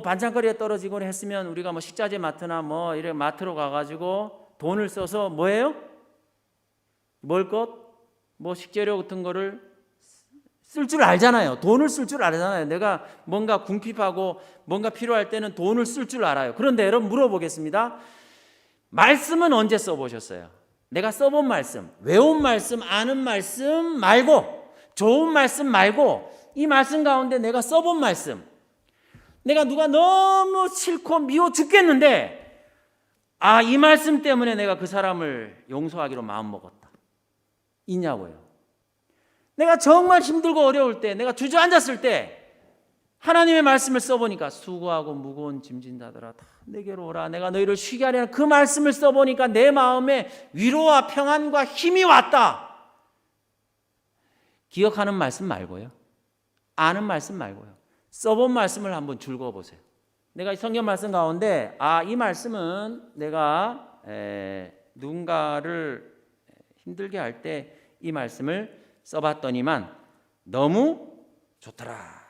반찬거리가 떨어지고 했으면 우리가 식자재 마트나 이렇게 마트로 가가지고 돈을 써서 뭐예요? 식재료 같은 거를 쓸 줄 알잖아요. 돈을 쓸 줄 알잖아요. 내가 뭔가 궁핍하고 뭔가 필요할 때는 돈을 쓸 줄 알아요. 그런데 여러분 물어보겠습니다. 말씀은 언제 써보셨어요? 내가 써본 말씀, 외운 말씀, 아는 말씀 말고, 좋은 말씀 말고, 이 말씀 가운데 내가 써본 말씀, 내가 누가 너무 싫고 미워 죽겠는데 이 말씀 때문에 내가 그 사람을 용서하기로 마음먹었다. 있냐고요. 내가 정말 힘들고 어려울 때, 내가 주저앉았을 때 하나님의 말씀을 써보니까 수고하고 무거운 짐진 자들아 다 내게로 오라, 내가 너희를 쉬게 하려는 그 말씀을 써보니까 내 마음에 위로와 평안과 힘이 왔다. 기억하는 말씀 말고요, 아는 말씀 말고요, 써본 말씀을 한번 줄거보세요. 내가 성경 말씀 가운데 이 말씀은 내가 누군가를 힘들게 할 때 이 말씀을 써봤더니만 너무 좋더라.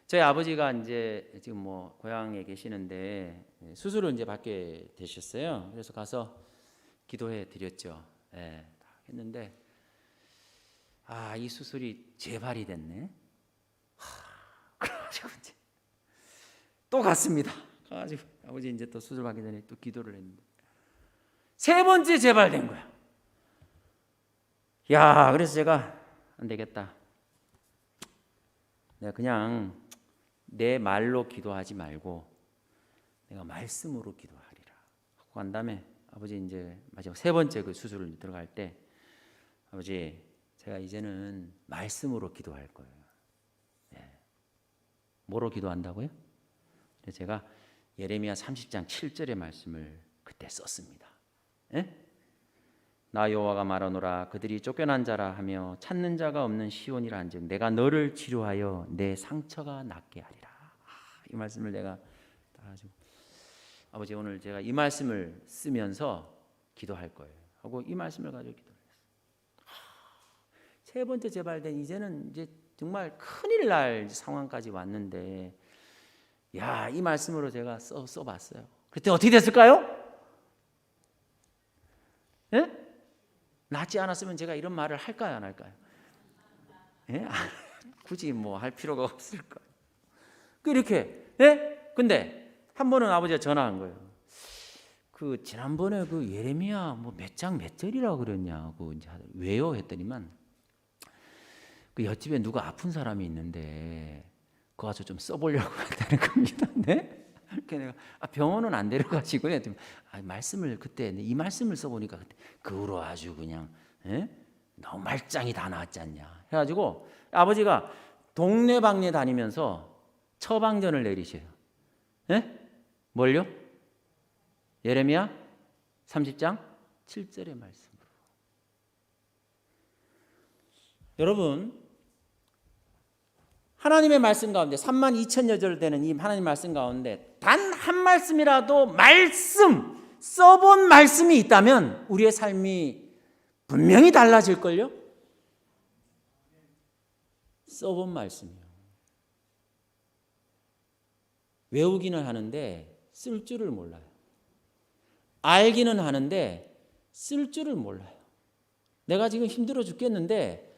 저희 아버지가 이제 지금 고향에 계시는데 수술을 이제 받게 되셨어요. 그래서 가서 기도해 드렸죠. 했는데 이 수술이 재발이 됐네. 그래가지고 이제 또 갔습니다. 가가지고 아버지 이제 또 수술 받기 전에 또 기도를 했는데 세 번째 재발된 거야. 그래서 제가 안 되겠다. 내가 그냥 내 말로 기도하지 말고 내가 말씀으로 기도하리라 하고 간 다음에 아버지 이제 마지막 세 번째 그 수술을 들어갈 때 아버지 제가 이제는 말씀으로 기도할 거예요. 뭐로 기도한다고요? 그래서 제가 예레미야 30장 7절의 말씀을 그때 썼습니다. 나 여호와가 말하노라 그들이 쫓겨난 자라 하며 찾는 자가 없는 시온이라 한즉 내가 너를 치료하여 내 상처가 낫게 하리라. 이 말씀을 내가 다 가지고 아버지 오늘 제가 이 말씀을 쓰면서 기도할 거예요 하고 이 말씀을 가지고 기도했어요. 세 번째 재발된 이제는 이제 정말 큰일 날 상황까지 왔는데 야, 이 말씀으로 제가 써봤어요. 그때 어떻게 됐을까요? 예? 낫지 않았으면 제가 이런 말을 할까요, 안 할까요? 예? 굳이 뭐 할 필요가 없을까? 이렇게, 예? 근데 한 번은 아버지가 전화한 거예요. 그 지난번에 그 예레미야 뭐 몇 장 몇 절이라고 그랬냐고 이제 왜요? 했더니만 그 옆집에 누가 아픈 사람이 있는데 그거 가서 좀 써보려고 한다는 겁니다. 네? 그러니까 내가 병원은 안 데려가시고요. 말씀을 그때 이 말씀을 써보니까 그때 그로 아주 그냥 너무 말짱이 다 나왔지 않냐 해가지고 아버지가 동네방네 다니면서 처방전을 내리셔요. 뭘요? 예레미야 30장 7절의 말씀으로. 여러분 하나님의 말씀 가운데 32,000여 절 되는 이 하나님 말씀 가운데 단 한 말씀이라도 말씀 써본 말씀이 있다면 우리의 삶이 분명히 달라질걸요. 써본 말씀이요. 외우기는 하는데 쓸 줄을 몰라요. 알기는 하는데 쓸 줄을 몰라요. 내가 지금 힘들어 죽겠는데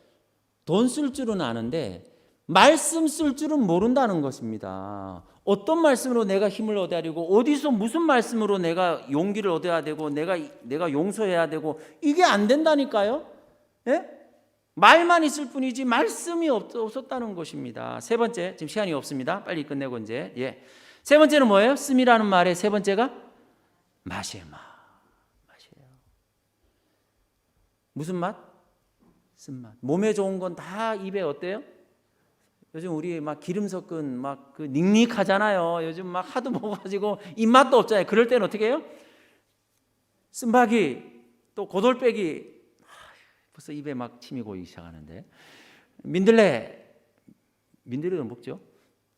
돈 쓸 줄은 아는데 말씀 쓸 줄은 모른다는 것입니다. 어떤 말씀으로 내가 힘을 얻어야 되고 어디서 무슨 말씀으로 내가 용기를 얻어야 되고 내가 용서해야 되고 이게 안 된다니까요. 예? 말만 있을 뿐이지 말씀이 없었다는 것입니다. 세 번째, 지금 시간이 없습니다. 빨리 끝내고 이제 세 번째는 뭐예요? 씀이라는 말의 세 번째가 맛이에요. 맛이에요. 무슨 맛? 쓴맛. 몸에 좋은 건 다 입에 어때요? 요즘 우리 막 기름 섞은 막 그 닝닝하잖아요. 요즘 막 하도 먹어가지고 입맛도 없잖아요. 그럴 때는 어떻게 해요? 쓴바기 또 고돌빼기 벌써 입에 막 침이 고이기 시작하는데 민들레도 먹죠.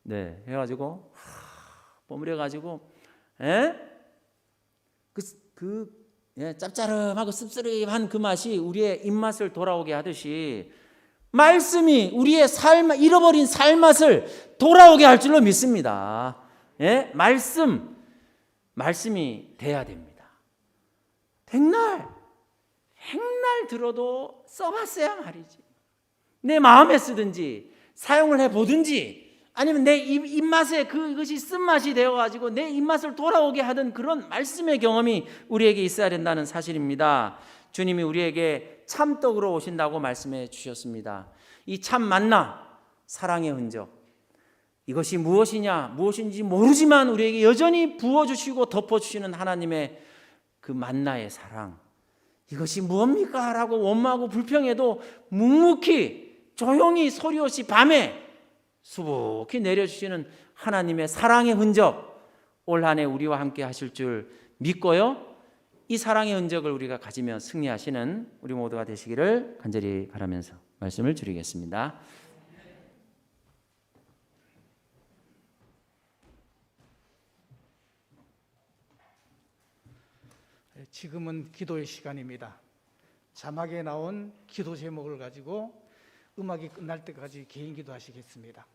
네, 해가지고 버무려가지고 짭짤하고 씁쓸한 그 맛이 우리의 입맛을 돌아오게 하듯이 말씀이 우리의 잃어버린 삶맛을 돌아오게 할 줄로 믿습니다. 예? 말씀이 돼야 됩니다. 백날 들어도 써봤어야 말이지. 내 마음에 쓰든지 사용을 해보든지 아니면 내 입맛에 그것이 쓴맛이 되어가지고 내 입맛을 돌아오게 하던 그런 말씀의 경험이 우리에게 있어야 된다는 사실입니다. 주님이 우리에게 참떡으로 오신다고 말씀해 주셨습니다. 이 참 만나, 사랑의 흔적, 이것이 무엇인지 모르지만 우리에게 여전히 부어주시고 덮어주시는 하나님의 그 만나의 사랑, 이것이 무엇입니까? 라고 원망하고 불평해도 묵묵히 조용히 소리 없이 밤에 수북히 내려주시는 하나님의 사랑의 흔적, 올 한 해 우리와 함께 하실 줄 믿고요. 이 사랑의 흔적을 우리가 가지며 승리하시는 우리 모두가 되시기를 간절히 바라면서 말씀을 드리겠습니다. 지금은 기도의 시간입니다. 자막에 나온 기도 제목을 가지고 음악이 끝날 때까지 개인 기도하시겠습니다.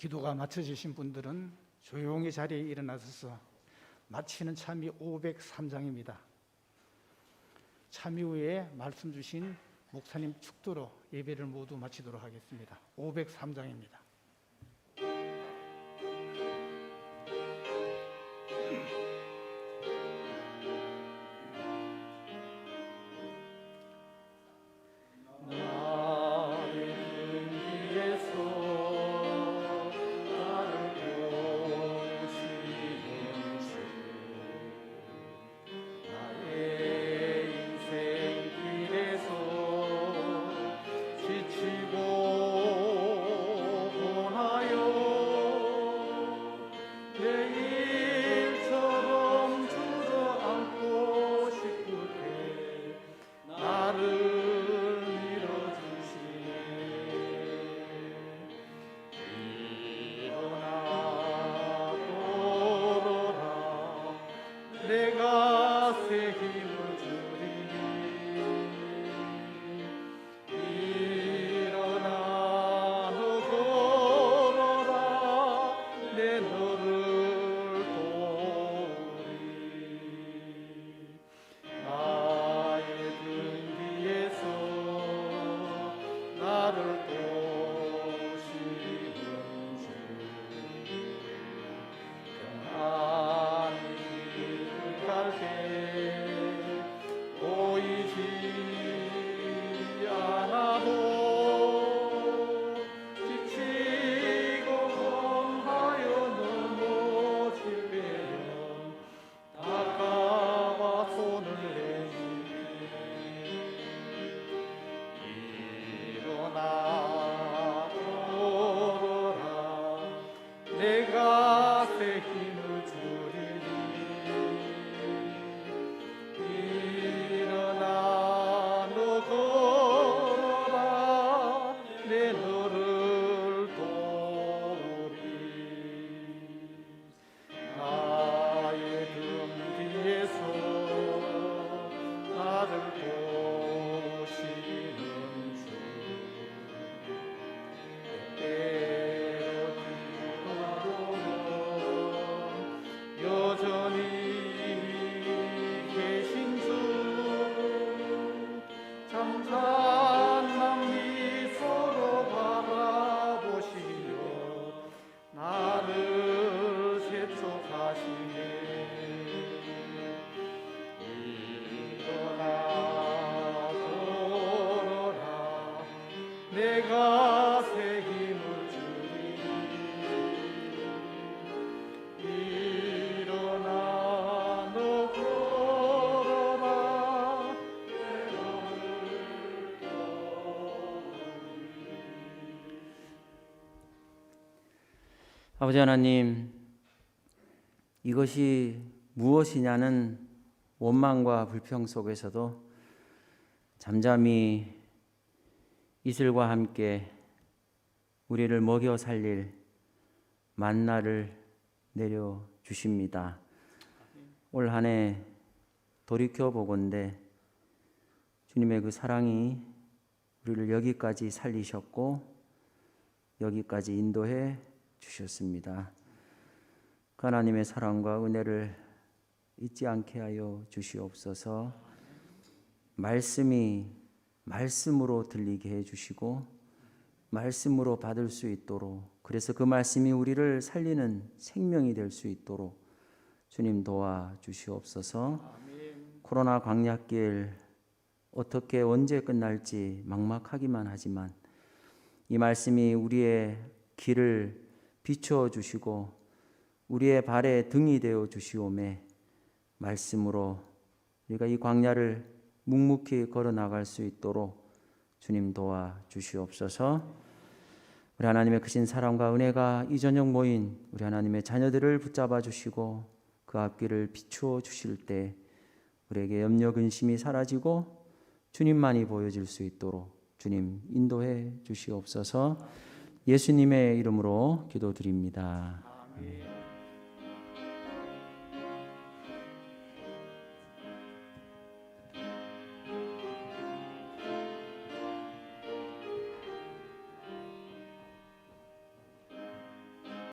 기도가 마쳐지신 분들은 조용히 자리에 일어나셔서 마치는 참이 503장입니다. 참이 후에 말씀 주신 목사님 축도로 예배를 모두 마치도록 하겠습니다. 503장입니다. 내가 새 힘을 주리니 일어나 너 걸어라 내 너를 도우리 나의 등 뒤에서 나를 도우시는 주 여전히 계신 주 잠잠한 미소로 바라보시며 나를 재촉하시네 일어나 걸어라 내가 새 힘을 아버지 하나님, 이것이 무엇이냐는 원망과 불평 속에서도 잠잠히 이슬과 함께 우리를 먹여 살릴 만나를 내려 주십니다. 올 한 해 돌이켜 보건대 주님의 그 사랑이 우리를 여기까지 살리셨고 여기까지 인도해 주셨습니다. 그 하나님의 사랑과 은혜를 잊지 않게 하여 주시옵소서. 말씀이 말씀으로 들리게 해 주시고 말씀으로 받을 수 있도록, 그래서 그 말씀이 우리를 살리는 생명이 될 수 있도록 주님 도와 주시옵소서. 코로나 광야길 어떻게 언제 끝날지 막막하기만 하지만 이 말씀이 우리의 길을 비추어 주시고 우리의 발에 등이 되어 주시오매 말씀으로 우리가 이 광야를 묵묵히 걸어 나갈 수 있도록 주님 도와 주시옵소서. 우리 하나님의 크신 사랑과 은혜가 이 저녁 모인 우리 하나님의 자녀들을 붙잡아 주시고 그 앞길을 비추어 주실 때 우리에게 염려 근심이 사라지고 주님만이 보여질 수 있도록 주님 인도해 주시옵소서. 예수님의 이름으로 기도드립니다. 아멘.